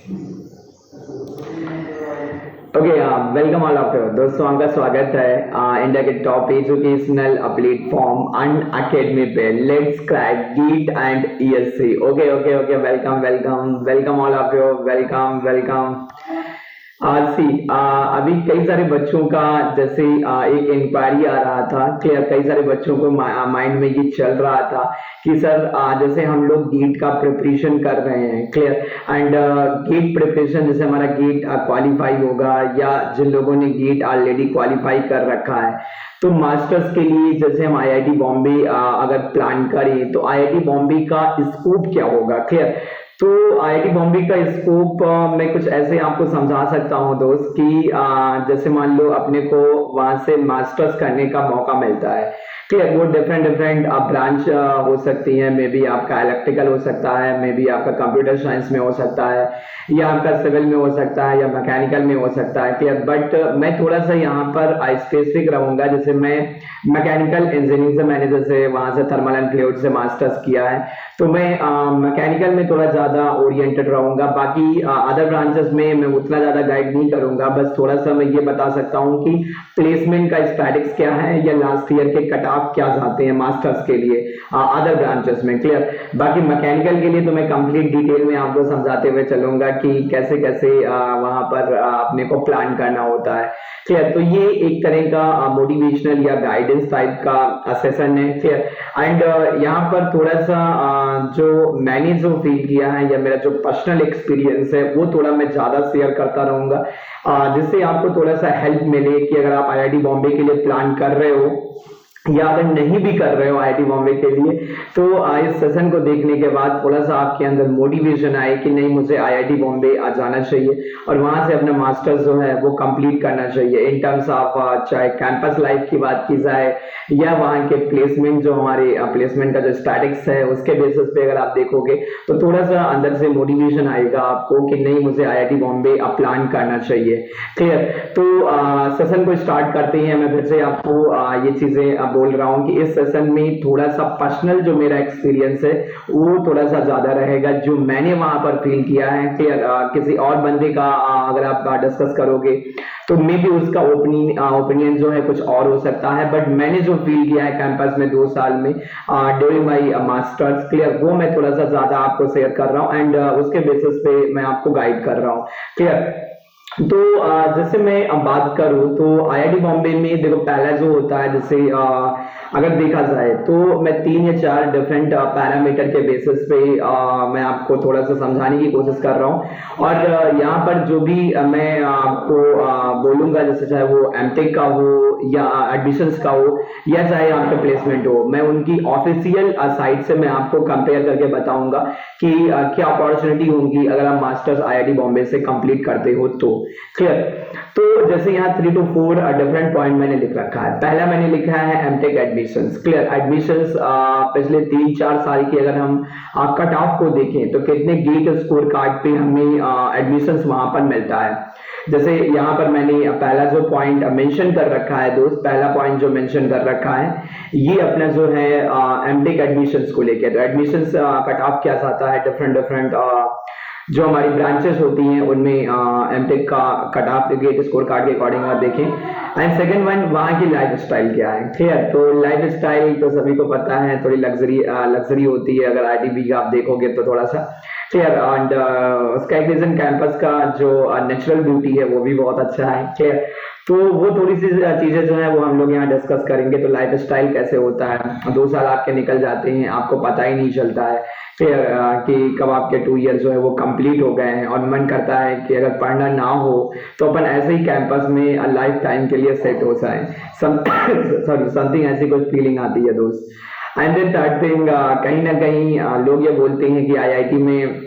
Okay, welcome all of you दोस्तों, आपका स्वागत है इंडिया के टॉप एजुकेशनल प्लेटफॉर्म अन अकेडमी पे। Let's crack git and ESC. Okay okay okay, welcome welcome welcome all of you, welcome welcome. अभी कई सारे बच्चों का जैसे एक इंक्वायरी आ रहा था, क्लियर, कई सारे बच्चों को माइंड में ये चल रहा था कि सर जैसे हम लोग गेट का प्रिपरेशन कर रहे हैं, क्लियर, एंड गेट प्रिपरेशन जैसे हमारा गेट क्वालिफाई होगा या जिन लोगों ने गेट ऑलरेडी क्वालिफाई कर रखा है, तो मास्टर्स के लिए जैसे हम आईआईटी बॉम्बे अगर प्लान करें तो आईआईटी बॉम्बे का स्कोप क्या होगा, क्लियर। तो आईआईटी बॉम्बे का स्कोप मैं कुछ ऐसे आपको समझा सकता हूं दोस्त कि जैसे मान लो अपने को वहां से मास्टर्स करने का मौका मिलता है, क्लियर। वो डिफरेंट डिफरेंट ब्रांच हो सकती है, मे बी आपका इलेक्ट्रिकल हो सकता है, मे बी आपका कंप्यूटर साइंस में हो सकता है, या आपका सिविल में हो सकता है, या मैकेनिकल में हो सकता है, क्लियर। बट मैं थोड़ा सा यहाँ पर स्पेसिफिक रहूंगा। जैसे मैं मैकेनिकल इंजीनियरिंग से मैंने जैसे वहां से थर्मल एंड फ्लूइड से मास्टर्स किया है, तो मैं मैकेनिकल में थोड़ा ज्यादा ओरिएंटेड रहूंगा। बाकी अदर ब्रांचेस में मैं उतना ज्यादा गाइड नहीं करूंगा, बस थोड़ा सा मैं ये बता सकता हूँ कि प्लेसमेंट का स्टैटिक्स क्या है या लास्ट ईयर के कट ऑफ क्या जाते हैं मास्टर्स के लिए अदर ब्रांचेस में, क्लियर। बाकी मैकेनिकल के लिए तो मैं कंप्लीट डिटेल में आपको समझाते हुए चलूंगा कि कैसे कैसे वहां पर अपने को प्लान करना होता है, क्लियर। तो ये एक तरह का मोटिवेशनल या गाइडेंस टाइप का सेशन है, क्लियर। एंड यहाँ पर थोड़ा सा जो मैंने जो फील किया है या मेरा जो पर्सनल एक्सपीरियंस है वो थोड़ा मैं ज्यादा शेयर करता रहूंगा, जिससे आपको थोड़ा सा हेल्प मिले कि अगर आप आईआईटी बॉम्बे के लिए प्लान कर रहे हो या अगर नहीं भी कर रहे हो आईआईटी बॉम्बे के लिए, तो इस सेशन को देखने के बाद थोड़ा सा आपके अंदर मोटिवेशन आए कि नहीं, मुझे आईआईटी बॉम्बे आ जाना चाहिए और वहां से अपना मास्टर्स जो है वो कंप्लीट करना चाहिए। इन टर्म्स ऑफ चाहे कैंपस लाइफ की बात की जाए या वहां के प्लेसमेंट, जो हमारे प्लेसमेंट का जो स्टैटिक्स है उसके बेसिस पे अगर आप देखोगे तो थोड़ा सा अंदर से मोटिवेशन आएगा आपको कि नहीं, मुझे आईआईटी बॉम्बे प्लान करना चाहिए, क्लियर। तो सेशन को स्टार्ट करते हैं। मैं फिर से आपको ये चीजें बोल रहा हूं कि इस सेशन में थोड़ा सा पर्सनल जो मेरा एक्सपीरियंस है वो थोड़ा सा ज्यादा रहेगा, जो मैंने वहां पर फील किया है, क्लियर। किसी और बंदे का अगर आप डिस्कस करोगे तो मे बी उसका ओपिनियन जो है कुछ और हो सकता है, बट मैंने जो फील किया है कैंपस में 2 साल में ड्यूरिंग माय मास्टर्स, क्लियर, वो मैं थोड़ा सा ज्यादा आपको शेयर कर रहा हूँ एंड उसके बेसिस पे मैं आपको गाइड कर रहा हूँ, क्लियर। तो जैसे मैं अब बात करूं तो आईआईटी बॉम्बे में देखो पहला जो होता है, जैसे अगर देखा जाए तो मैं 3 या 4 डिफरेंट पैरामीटर के बेसिस पे मैं आपको थोड़ा सा समझाने की कोशिश कर रहा हूं। और यहाँ पर जो भी मैं आपको बोलूंगा, जैसे चाहे वो एमटेक का हो या एडमिशंस का हो या चाहे आपका प्लेसमेंट हो, मैं उनकी ऑफिशियल साइट से मैं आपको कंपेयर करके बताऊंगा कि क्या अपॉर्चुनिटी होंगी अगर आप मास्टर्स आईआईटी बॉम्बे से कंप्लीट करते हो तो, क्लियर। तो जैसे यहाँ 3 to 4 डिफरेंट पॉइंट मैंने लिख रखा है। पहला मैंने लिखा है एमटेक एडमिशंस, क्लियर। एडमिशंस पिछले 3-4 साल की अगर हम कट ऑफ को देखें तो कितने गेट स्कोर कार्ड पे हमें एडमिशंस वहां पर मिलता है। जैसे यहाँ पर मैंने पहला जो पॉइंट मेंशन कर रखा है दोस्त, पहला पॉइंट जो मेंशन कर रखा है ये अपना जो है एमटेक एडमिशंस को लेकर। तो एडमिशंस कट ऑफ क्या जाता है, डिफरेंट डिफरेंट जो हमारी ब्रांचेस होती हैं उनमें एमटेक का cut off GATE score card के अकॉर्डिंग आप देखें। एंड सेकंड वन, वहाँ की लाइफ स्टाइल क्या है, क्लियर। तो लाइफ स्टाइल तो सभी को पता है, थोड़ी लग्जरी होती है। अगर आईटीबी का आप देखोगे तो थोड़ा सा, क्लियर। एंड उसका एक रीजन कैंपस का जो नेचुरल ब्यूटी है वो भी बहुत अच्छा है, क्लियर। तो वो थोड़ी सी चीजें जो है वो हम लोग यहाँ डिस्कस करेंगे। तो लाइफ स्टाइल कैसे होता है, 2 साल आपके निकल जाते हैं, आपको पता ही नहीं चलता है, क्लियर, कि कब आपके 2 ईयर जो है वो कंप्लीट हो गए हैं। और मन करता है कि अगर पढ़ना ना हो तो अपन ऐसे ही कैंपस में लाइफ टाइम के लिए सेट हो जाए, समथिंग ऐसी कुछ फीलिंग आती है दोस्त। एंड देन थर्ड थिंग, कहीं ना कहीं लोग ये बोलते हैं कि आईआईटी में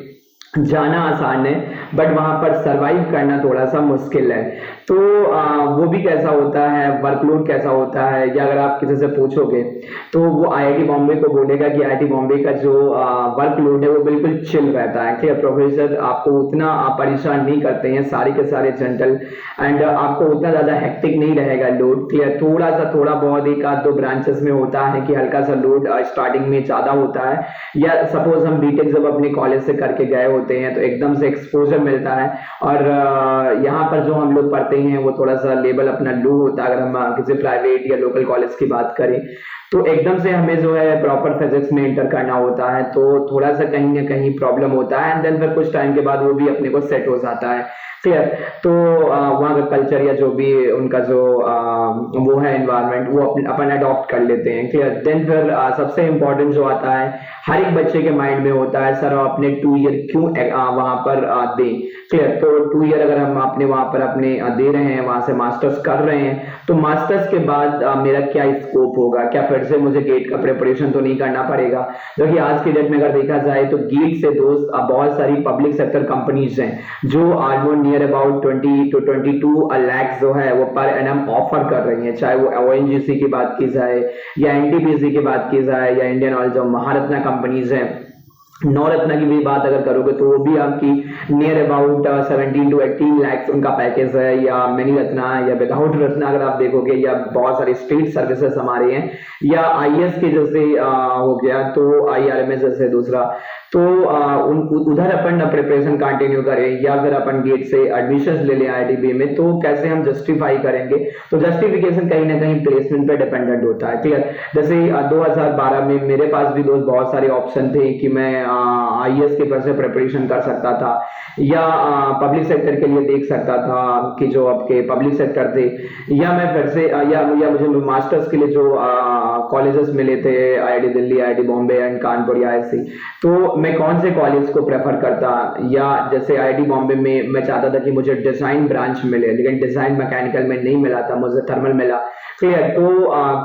जाना आसान है बट वहां पर सरवाइव करना थोड़ा सा मुश्किल है। तो वो भी कैसा होता है, वर्कलोड कैसा होता है, या अगर आप किसी से पूछोगे तो वो आईआईटी बॉम्बे को बोलेगा कि आईआईटी बॉम्बे का जो वर्कलोड है वो बिल्कुल चिल रहता है, क्लियर। प्रोफेसर आपको उतना परेशान नहीं करते हैं, सारे के सारे जेंटल, एंड आपको उतना ज्यादा हेक्टिक नहीं रहेगा लोड, क्लियर। थोड़ा बहुत 1-2 ब्रांचेस में होता है कि हल्का सा लोड स्टार्टिंग में ज्यादा होता है, या सपोज हम बीटेक जब अपने कॉलेज से करके गए होते हैं तो एकदम से एक्सपोजर मिलता है। और यहाँ पर जो हम लोग पढ़ते हैं वो थोड़ा सा लेवल अपना लो होता है। अगर हम किसी प्राइवेट या लोकल कॉलेज की बात करें तो एकदम से हमें जो है प्रॉपर फिजिक्स में एंटर करना होता है, तो थोड़ा सा कहीं ना कहीं प्रॉब्लम होता है। एंड देन फिर कुछ टाइम के बाद वो भी अपने को सेट हो जाता है। क्लियर। तो वहाँ का कल्चर या जो भी उनका जो वो है एनवायरनमेंट वो अपन अडॉप्ट कर लेते हैं। क्लियर। देन फिर सबसे इम्पोर्टेंट जो आता है हर एक बच्चे के माइंड में होता है, सर अपने 2 ईयर क्यों वहां पर दें। क्लियर। तो 2 ईयर अगर हम अपने वहां पर अपने दे रहे हैं, वहां से मास्टर्स कर रहे हैं, तो मास्टर्स के बाद मेरा क्या स्कोप होगा, क्या फिर से मुझे गेट का प्रिपरेशन तो नहीं करना पड़ेगा। क्योंकि आज की डेट में अगर देखा जाए तो गेट से दोस्त बहुत सारी पब्लिक सेक्टर कंपनीज हैं जो almost near about 20 to 22 lakh जो है वो पर एनम ऑफर कर रही है। चाहे वो ONGC की बात की जाए या NTPC की बात की जाए या इंडियन ऑयल, जो महारत्ना कंपनीज हैं, नवरत्ना की भी बात अगर करोगे तो वो भी आपकी नियर अबाउट 17 to 18 लाख उनका पैकेज है। या मिनी रत्ना या विदाउट रत्ना अगर आप देखोगे, या बहुत सारे स्टेट सर्विसेज हमारे हैं, या IAS के जैसे हो गया, तो IRMS जैसे दूसरा, तो उधर अपन प्रिपरेशन कंटिन्यू करें या फिर अपन गेट से एडमिशन ले लें IITB में, तो कैसे हम जस्टिफाई करेंगे। तो जस्टिफिकेशन कहीं ना कहीं प्लेसमेंट पे डिपेंडेंट होता है। क्लियर। जैसे 2012 में मेरे पास भी दोस्त बहुत सारे ऑप्शन थे कि मैं IAS के पर से प्रिपरेशन कर सकता था, या पब्लिक सेक्टर के लिए देख सकता था कि जो आपके पब्लिक सेक्टर थे, या मैं फिर से या मुझे मास्टर्स के लिए जो कॉलेजेस मिले थे, IIT Delhi, IIT Bombay and Kanpur या IISc, तो मैं कौन से कॉलेज को प्रेफर करता। या जैसे IIT बॉम्बे में मैं चाहता था कि मुझे डिजाइन ब्रांच मिले, लेकिन डिजाइन मैकेनिकल में नहीं मिला था, मुझे थर्मल मिला। क्लियर। तो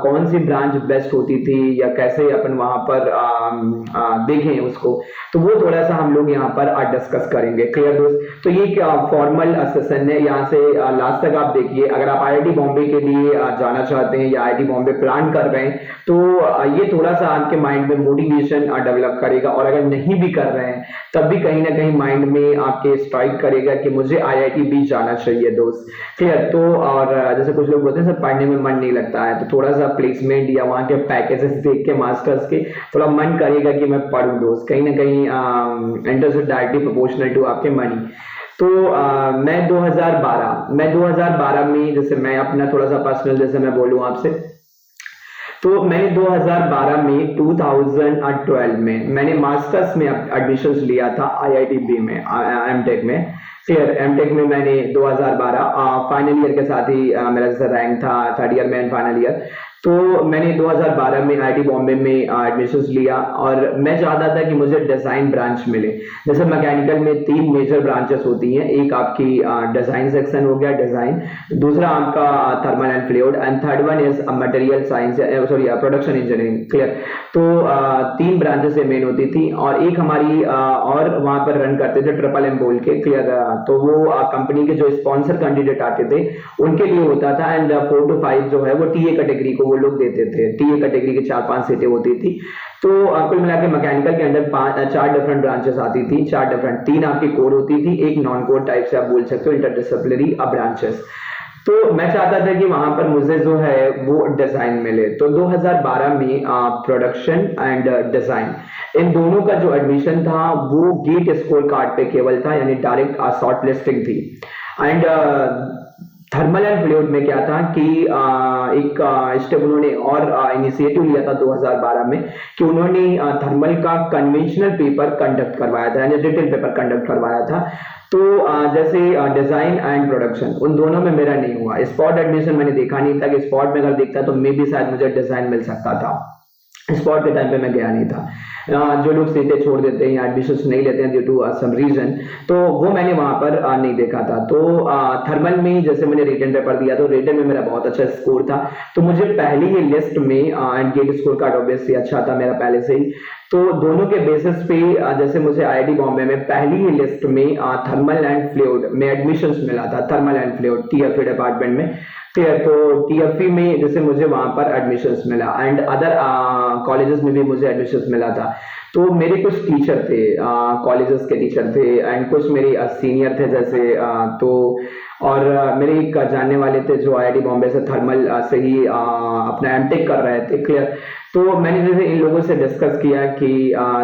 कौन सी ब्रांच बेस्ट होती थी या कैसे अपन वहां पर देखें उसको, तो वो थोड़ा सा हम लोग यहाँ पर डिस्कस करेंगे। क्लियर दोस्त। तो ये फॉर्मल सेशन है, यहाँ से लास्ट तक आप देखिए। अगर आप IIT बॉम्बे के लिए जाना चाहते हैं या IIT बॉम्बे प्लान कर रहे हैं, तो ये थोड़ा सा आपके माइंड में मोटिवेशन डेवलप करेगा। और अगर नहीं भी कर रहे हैं तब भी कहीं ना कहीं माइंड में आपके स्ट्राइक करेगा कि मुझे IIT जाना चाहिए दोस्त। क्लियर। तो और जैसे कुछ लोग बोलते हैं सर पढ़ने में मन नहीं लगता है, तो थोड़ा सा प्लेसमेंट या वहाँ के पैकेजेस देख के मास्टर्स के थोड़ा मन करेगा कि मैं पढ़ूं दोस्त। कहीं ना कहीं इंटरेस्ट डायरेक्टली प्रोपोर्शनल टू आपके मनी। तो मैं 2012 में, जैसे मैं अपना थोड़ा सा पर्सनल जैसे मैं बोलूं आपसे, तो मैंने 2012 में 2012 में मैंने मास्टर्स में एडमिशन लिया था IITB में, MTech में। फिर MTech में मैंने 2012 फाइनल ईयर के साथ ही मेरा जैसा रैंक था, थर्ड ईयर में एंड फाइनल ईयर, तो मैंने 2012 में IIT बॉम्बे में एडमिशन लिया। और मैं चाहता था कि मुझे डिजाइन ब्रांच मिले। जैसे मैकेनिकल में 3 मेजर ब्रांचेस होती हैं, एक आपकी डिजाइन सेक्शन हो गया, डिजाइन, दूसरा आपका thermal and fluid, and third one is material science, sorry production engineering. Clear. तो 3 ब्रांचेस मेन होती थी, और एक हमारी और वहां पर रन करते थे MMM बोल के। क्लियर। तो वो कंपनी के जो स्पॉन्सर कैंडिडेट आते थे उनके लिए होता था, एंड 4 to 5 जो है वो TA कैटेगरी को वो लोग देते थे। TA कैटेगरी की 4-5 सीटें होती थी। तो कुल मिला के मैकेनिकल के अंदर 4 डिफरेंट ब्रांचेस आती थी, 4 डिफरेंट, 3 आपकी कोर होती थी, एक नॉन कोर टाइप से आप बोल सकते हो, इंटरडिसिप्लिनरी ब्रांचेस। तो मैं चाहता था कि वहां पर मुझे जो है वो डिजाइन मिले। तो 2012 में प्रोडक्शन एंड डिजाइन, इन दोनों का जो एडमिशन था वो गेट स्कोर कार्ड पे केवल था, यानी डायरेक्ट शॉर्ट लिस्टिंग थी। एंड थर्मल एंड फ्लूइड में क्या था कि एक स्टेप उन्होंने और इनिशिएटिव लिया था 2012 में, कि उन्होंने थर्मल का कन्वेंशनल पेपर कंडक्ट करवाया था, यानी रिटन पेपर कंडक्ट करवाया था। तो जैसे डिजाइन एंड प्रोडक्शन, उन दोनों में मेरा नहीं हुआ। स्पॉट एडमिशन मैंने देखा नहीं था, कि स्पॉट में अगर देखता तो मे भी शायद मुझे डिजाइन मिल सकता था। स्पॉट के टाइम पे मैं गया नहीं था। जो लोग सीटें छोड़ देते हैं या एडमिशन नहीं लेते हैं ड्यू टू सम रीजन, तो वो मैंने वहां पर नहीं देखा था। तो थर्मल में जैसे मैंने रिटन पेपर दिया, तो रिटन में मेरा बहुत अच्छा स्कोर था, तो मुझे पहली ही लिस्ट में, and GATE score card obviously अच्छा था मेरा पहले से ही, तो दोनों के बेसिस पे जैसे मुझे IIT बॉम्बे में पहली ही लिस्ट में थर्मल एंड फ्लूइड में एडमिशन मिला था, thermal and fluid TFE department में। क्लियर। तो TFE में जैसे मुझे वहां पर एडमिशन मिला, एंड अदर कॉलेजेस में भी मुझे एडमिशन मिला था। तो मेरे कुछ टीचर थे, कॉलेजेस के टीचर थे, एंड कुछ मेरे सीनियर थे जैसे, तो और मेरे एक जानने वाले थे जो आईआईटी बॉम्बे से थर्मल से ही अपना एमटेक कर रहे थे। क्लियर। तो मैंने जैसे इन लोगों से डिस्कस किया कि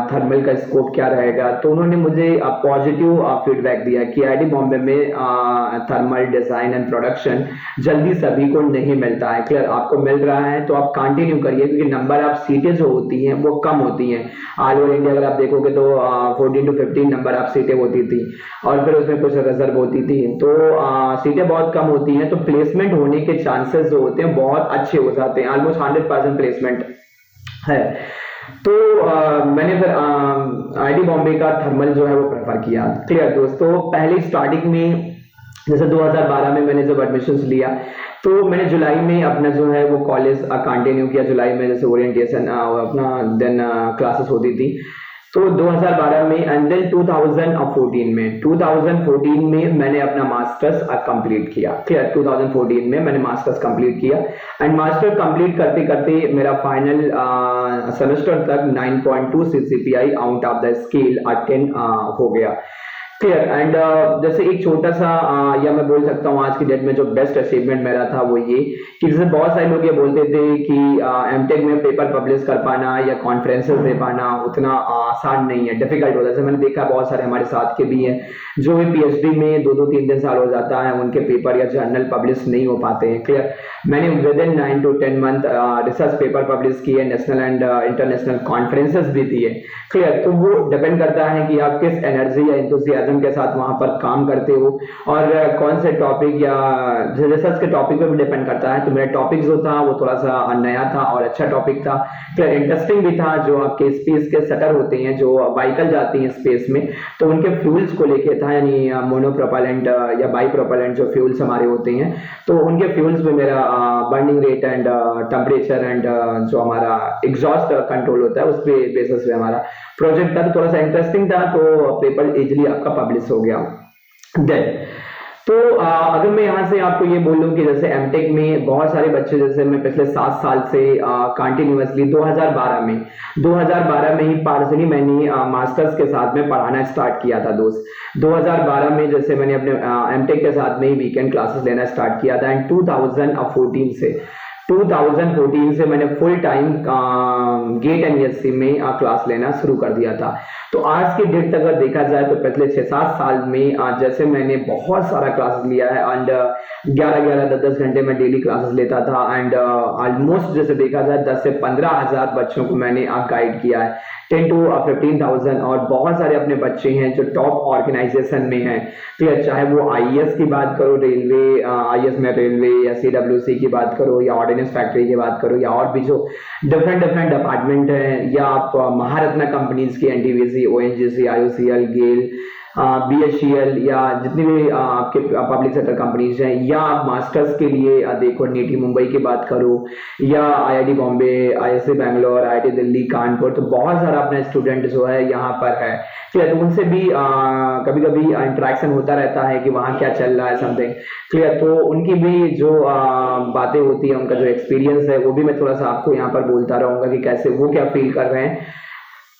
थर्मल का स्कोप क्या रहेगा, तो उन्होंने मुझे पॉजिटिव फीडबैक दिया कि आईआईटी बॉम्बे में थर्मल डिजाइन एंड प्रोडक्शन जल्दी सभी को नहीं मिलता है। क्लियर। आपको मिल रहा है तो आप कंटिन्यू करिए, क्योंकि नंबर ऑफ सीटें जो होती हैं वो कम होती हैं। ऑल ओवर इंडिया अगर आप देखोगे तो 14 to 15 नंबर ऑफ सीटें होती थी, और फिर उसमें कुछ रिजर्व होती थी, तो सीटें बहुत कम होती हैं, तो प्लेसमेंट होने के चांसेस जो होते हैं बहुत अच्छे हो जाते हैं, ऑलमोस्ट 100% प्लेसमेंट है। तो मैंने फिर आईआईटी बॉम्बे का थर्मल जो है वो प्रेफर किया। क्लियर दोस्तों। पहले स्टार्टिंग में जैसे 2012 में मैंने जब एडमिशन लिया, तो मैंने जुलाई में अपना जो है वो कॉलेज कंटिन्यू किया। जुलाई में जैसे ओरिएंटेशन अपना देन क्लासेस होती थी, तो 2012 में एंड देन 2014 में मैंने अपना मास्टर्स कंप्लीट किया। क्लियर। 2014 में मैंने मास्टर्स कंप्लीट किया, एंड मास्टर कंप्लीट करते करते मेरा फाइनल सेमेस्टर तक 9.2 CCPI out of the scale 10 हो गया। क्लियर। एंड जैसे एक छोटा सा या मैं बोल सकता हूँ आज की डेट में जो बेस्ट अचीवमेंट मेरा था वो ये कि जैसे बहुत सारे लोग ये बोलते थे कि एमटेक में पेपर पब्लिश कर पाना या कॉन्फ्रेंसेस दे पाना उतना आसान नहीं है, डिफिकल्ट होता है। जैसे मैंने देखा बहुत सारे हमारे साथ के भी हैं जो भी पीएचडी में 2-3 साल हो जाता है, उनके पेपर या जर्नल पब्लिश नहीं हो पाते हैं। क्लियर। मैंने with in 9 to 10 month research paper publish किए, नेशनल एंड इंटरनेशनल कॉन्फ्रेंसेस भी दिए। क्लियर। तो वो डिपेंड करता है कि आप किस एनर्जी या एंथुसियाज्म के साथ वहां पर काम करते हो, और कौन से टॉपिक या रिसर्च के टॉपिक पे भी डिपेंड करता है। तो मेरा टॉपिक जो था वो थोड़ा सा नया था और अच्छा टॉपिक था। क्लियर। इंटरेस्टिंग भी था। जो आपके स्पेस के शटर होते हैं, जो व्हीकल जाती हैं स्पेस में, तो उनके फ्यूल्स को लेके था, यानी मोनोप्रोपेलेंट या बाई प्रोपेलेंट जो फ्यूल्स हमारे होते हैं, तो उनके फ्यूल्स में मेरा burning rate and temperature and जो हमारा एग्जॉस्ट कंट्रोल होता है उस पे बेसिस पे हमारा प्रोजेक्ट था। तो थोड़ा सा इंटरेस्टिंग था, तो पेपर इजीली आपका पब्लिश हो गया। देन तो अगर मैं यहाँ से आपको ये बोलूं कि जैसे एमटेक में बहुत सारे बच्चे, जैसे मैं पिछले 7 साल से कंटिन्यूअसली 2012 में ही पार्सली मैंने मास्टर्स के साथ में पढ़ाना स्टार्ट किया था दोस्त। 2012 में जैसे मैंने अपने एमटेक के साथ में ही वीकेंड क्लासेस लेना स्टार्ट किया था, एंड 2014 से मैंने फुल टाइम गेट एनईएससी में क्लास लेना शुरू कर दिया था। तो आज की डेट तक अगर देखा जाए तो पिछले 6-7 साल में जैसे मैंने बहुत सारा क्लासेस लिया है, एंड 11-11, 10-10 घंटे में डेली क्लासेस लेता था, एंड ऑलमोस्ट जैसे देखा जाए 10 से 15,000 बच्चों को मैंने गाइड किया है, 10 to 15,000। और बहुत सारे अपने बच्चे हैं जो टॉप ऑर्गेनाइजेशन में हैं। तो चाहे वो आईएएस की बात करो, रेलवे आईएएस में रेलवे, या सीडब्ल्यूसी की बात करो, या ऑर्डिनेंस फैक्ट्री की बात करो, या और भी जो डिफरेंट डिपार्टमेंट हैं, या आप महारत्ना कंपनीज की एनटीपीसी, ओएनजीसी, आईओसीएल, गेल, बीएचईएल, या जितनी भी आपके पब्लिक सेक्टर कंपनीज हैं, या आप मास्टर्स के लिए देखो नीटी मुंबई की बात करो, या IIT Bombay, ISC Bangalore, IIT Delhi, Kanpur, तो बहुत सारा अपना स्टूडेंट जो है यहाँ पर है। क्लियर। तो उनसे भी कभी कभी इंटरेक्शन होता रहता है कि वहाँ क्या चल रहा है, समथिंग। क्लियर। तो उनकी भी जो बातें होती है, उनका जो एक्सपीरियंस है, वो भी मैं थोड़ा सा आपको यहाँ पर बोलता रहूंगा कि कैसे वो क्या फील कर रहे हैं।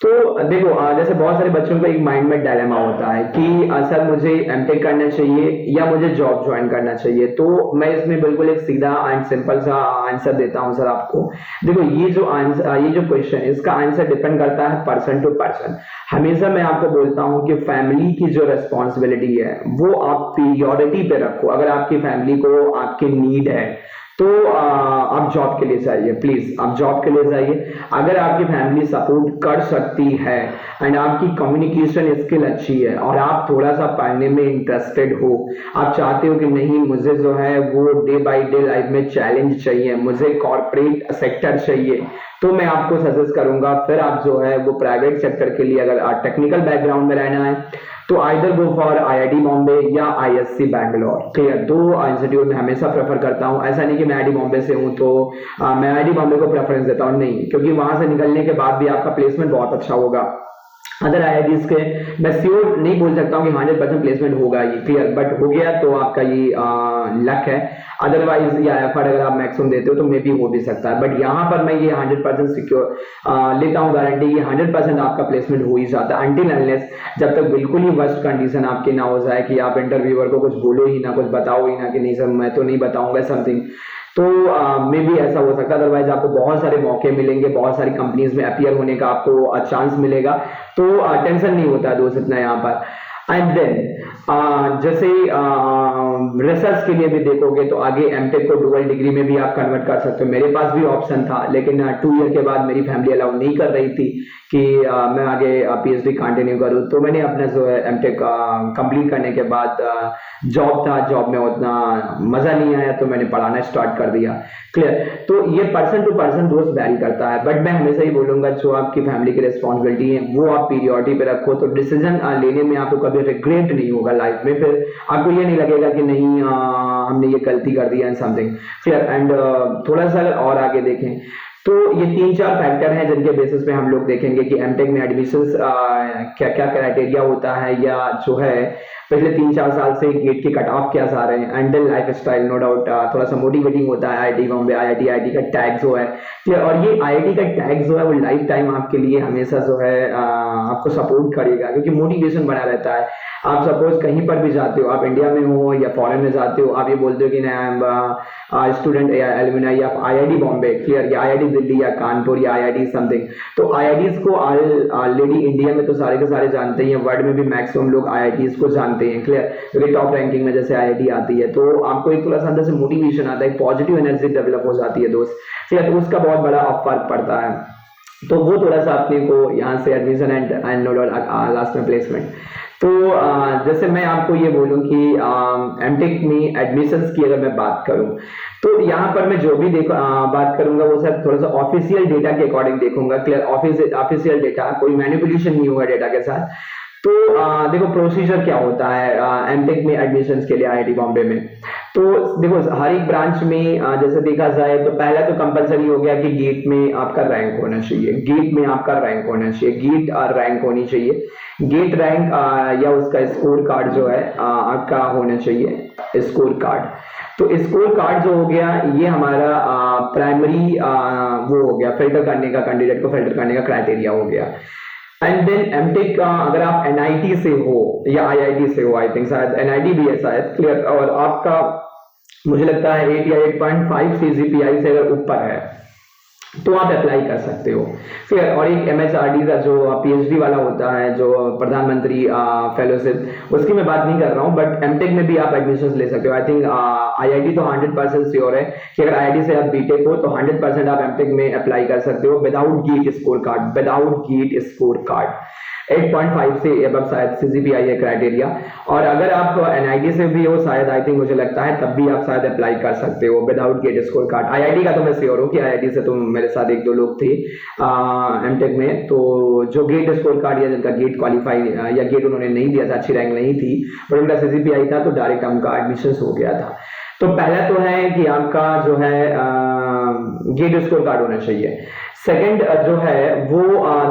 तो देखो जैसे बहुत सारे बच्चों का एक माइंड में डायलेमा होता है कि सर मुझे एमटेक करना चाहिए या मुझे जॉब ज्वाइन करना चाहिए। तो मैं इसमें बिल्कुल एक सीधा एंड सिंपल सा आंसर देता हूं सर आपको। देखो ये जो क्वेश्चन है, इसका आंसर डिपेंड करता है पर्सन टू पर्सन। हमेशा मैं आपको बोलता हूं कि फैमिली की जो रिस्पॉन्सिबिलिटी है वो आप प्रियोरिटी पे रखो। अगर आपकी फैमिली को आपकी नीड है तो आप जॉब के लिए जाइए, प्लीज आप जॉब के लिए जाइए। अगर आपकी फैमिली सपोर्ट कर सकती है एंड आपकी कम्युनिकेशन स्किल अच्छी है और आप थोड़ा सा पढ़ने में इंटरेस्टेड हो, आप चाहते हो कि नहीं मुझे जो है वो डे बाय डे लाइफ में चैलेंज चाहिए, मुझे कॉर्पोरेट सेक्टर चाहिए, तो मैं आपको सजेस्ट करूंगा फिर आप जो है वो प्राइवेट सेक्टर के लिए, अगर टेक्निकल बैकग्राउंड में रहना है तो either go for IIT Bombay या आईएससी बैंगलोर। क्लियर। 2 इंस्टीट्यूट में हमेशा प्रेफर करता हूं। ऐसा नहीं कि मैं आईआईटी बॉम्बे से हूं तो मैं आईआईटी बॉम्बे को प्रेफरेंस देता हूं, नहीं, क्योंकि वहां से निकलने के बाद भी आपका प्लेसमेंट बहुत अच्छा होगा। अदर आईआईटीज के मैं श्योर नहीं बोल सकता हूँ कि 100% प्लेसमेंट होगा ये, क्लियर, बट हो गया तो आपका ये लक है। अदरवाइज या एफर्ट अगर आप मैक्सिमम देते हो तो मे भी हो भी सकता है, बट यहाँ पर मैं ये 100% सिक्योर लेता हूँ गारंटी, ये 100% आपका प्लेसमेंट हो ही जाता है, अनटिल अनलेस जब तक बिल्कुल ही वर्स्ट कंडीशन आपकी ना हो जाए कि आप इंटरव्यूअर को कुछ बोलो ही ना, कुछ बताओ ही ना कि नहीं सर मैं तो नहीं बताऊंगा समथिंग, तो मे भी ऐसा हो सकता है। अदरवाइज आपको बहुत सारे मौके मिलेंगे, बहुत सारी कंपनीज में अपीयर होने का आपको चांस मिलेगा, तो टेंशन नहीं होता है दोस्त इतना यहाँ पर। एंड देन जैसे रिसर्च के लिए भी देखोगे तो आगे एमटेक को डुअल डिग्री में भी आप कन्वर्ट कर सकते हो। मेरे पास भी ऑप्शन था, लेकिन 2 ईयर के बाद मेरी फैमिली अलाउ नहीं कर रही थी कि मैं आगे पीएचडी कंटिन्यू करूं, तो मैंने अपना जो है एमटेक कंप्लीट करने के बाद जॉब था, जॉब में उतना मजा नहीं आया तो मैंने पढ़ाना स्टार्ट कर दिया, क्लियर। तो ये पर्सन टू पर्सन दोस्त वैरी करता है, बट मैं हमेशा ही बोलूंगा जो आपकी फैमिली की रिस्पॉन्सिबिलिटी है वो आप पीरियोडिटी पे रखो, तो डिसीजन लेने में आपको कभी रिग्रेट नहीं होगा लाइफ में, फिर आपको ये नहीं लगेगा कि नहीं हमने ये गलती कर दिया एंड समथिंग, क्लियर। एंड थोड़ा सा और आगे देखें तो ये 3-4 फैक्टर हैं जिनके बेसिस पे हम लोग देखेंगे कि एमटेक में एडमिशंस क्या क्या क्राइटेरिया होता है, या जो है पिछले 3-4 साल से गेट के कट ऑफ क्या जा रहे हैं, and life style no doubt थोड़ा सा मोटिवेटिंग होता है। आईआईटी बॉम्बे, आईआईटी का टैग जो है, और ये आईआईटी का टैग जो है वो लाइफ टाइम आपके लिए हमेशा जो है आपको सपोर्ट करेगा, क्योंकि मोटिवेशन बना रहता है। आप सपोज कहीं पर भी जाते हो, आप इंडिया में हो या फॉरेन में जाते हो, आप ये बोलते हो कि मैं स्टूडेंट या एलुमनाई या आईआईटी बॉम्बे, क्लियर, या आईआईटी दिल्ली या कानपुर या आईआईटी समथिंग, तो आईआईटीज को ऑलरेडी इंडिया में तो सारे के सारे जानते हैं, वर्ल्ड में भी मैक्सिमम लोग आईआईटीज को जानते हैं, क्लियर, क्योंकि टॉप रैंकिंग में जैसे आईआईटी आती है, तो आपको एक थोड़ा सा अंदर से मोटिवेशन आता है, पॉजिटिव एनर्जी डेवलप हो जाती है दोस्त, क्लियर, तो उसका बहुत बड़ा फर्क पड़ता है। तो वो थोड़ा सा अपने को यहाँ से admission and no doubt last में प्लेसमेंट। तो जैसे मैं आपको ये बोलूं कि एमटेक में एडमिशंस की अगर मैं बात करूं तो यहाँ पर मैं जो भी बात करूंगा वो सब थोड़ा सा ऑफिशियल डेटा के अकॉर्डिंग देखूंगा, क्लियर, ऑफिशियल डेटा, कोई मैनिपुलेशन नहीं होगा डेटा के साथ। तो देखो प्रोसीजर क्या होता है एमटेक में एडमिशंस के लिए आईआईटी बॉम्बे में। तो देखो हर एक ब्रांच में जैसे देखा जाए तो पहला तो कंपलसरी हो गया कि गेट में आपका रैंक होना चाहिए, गेट में आपका रैंक होना चाहिए, गेट रैंक होनी चाहिए, गेट रैंक या उसका स्कोर कार्ड जो है आपका होना चाहिए, स्कोर कार्ड। तो स्कोर कार्ड जो हो गया ये हमारा प्राइमरी वो हो गया, फिल्टर करने का, कैंडिडेट को फिल्टर करने का क्राइटेरिया हो गया। एंड देन एमटेक का अगर आप एनआईटी से हो या आईआईटी से हो, आई थिंक शायद एनआईटी भी है शायद, क्लियर, और आपका मुझे लगता है 8 या 8.5 सीजीपीआई से अगर ऊपर है तो आप अप्लाई कर सकते हो, फिर। और एक एमएचआरडी का जो पीएचडी वाला होता है, जो प्रधानमंत्री फेलोशिप, उसकी मैं बात नहीं कर रहा हूँ, बट एमटेक में भी आप एडमिशन ले सकते हो। आई थिंक आईआईटी तो 100% श्योर है कि अगर आईआईटी से आप बीटेक हो तो 100% आप एमटेक में अप्लाई कर सकते हो without GATE score card, without GATE score card. 8.5 से अब शायद सीजीपीआई है क्राइटेरिया, और अगर आप एनआईटी से भी हो शायद, आई थिंक मुझे लगता है, तब भी आप शायद अप्लाई कर सकते हो without GATE score card. IIT का तो मैं श्योर हूँ कि आईआईटी से तो मेरे साथ 1-2 लोग थे एमटेक में, तो जो गेट स्कोर कार्ड या जिनका गेट क्वालिफाई या गेट उन्होंने नहीं दिया था, अच्छी रैंक नहीं थी, पर उनका सीजीपीआई था, तो डायरेक्ट उनका एडमिशन हो गया था। तो पहला तो है कि आपका जो है गेट स्कोर कार्ड होना चाहिए। सेकंड जो है वो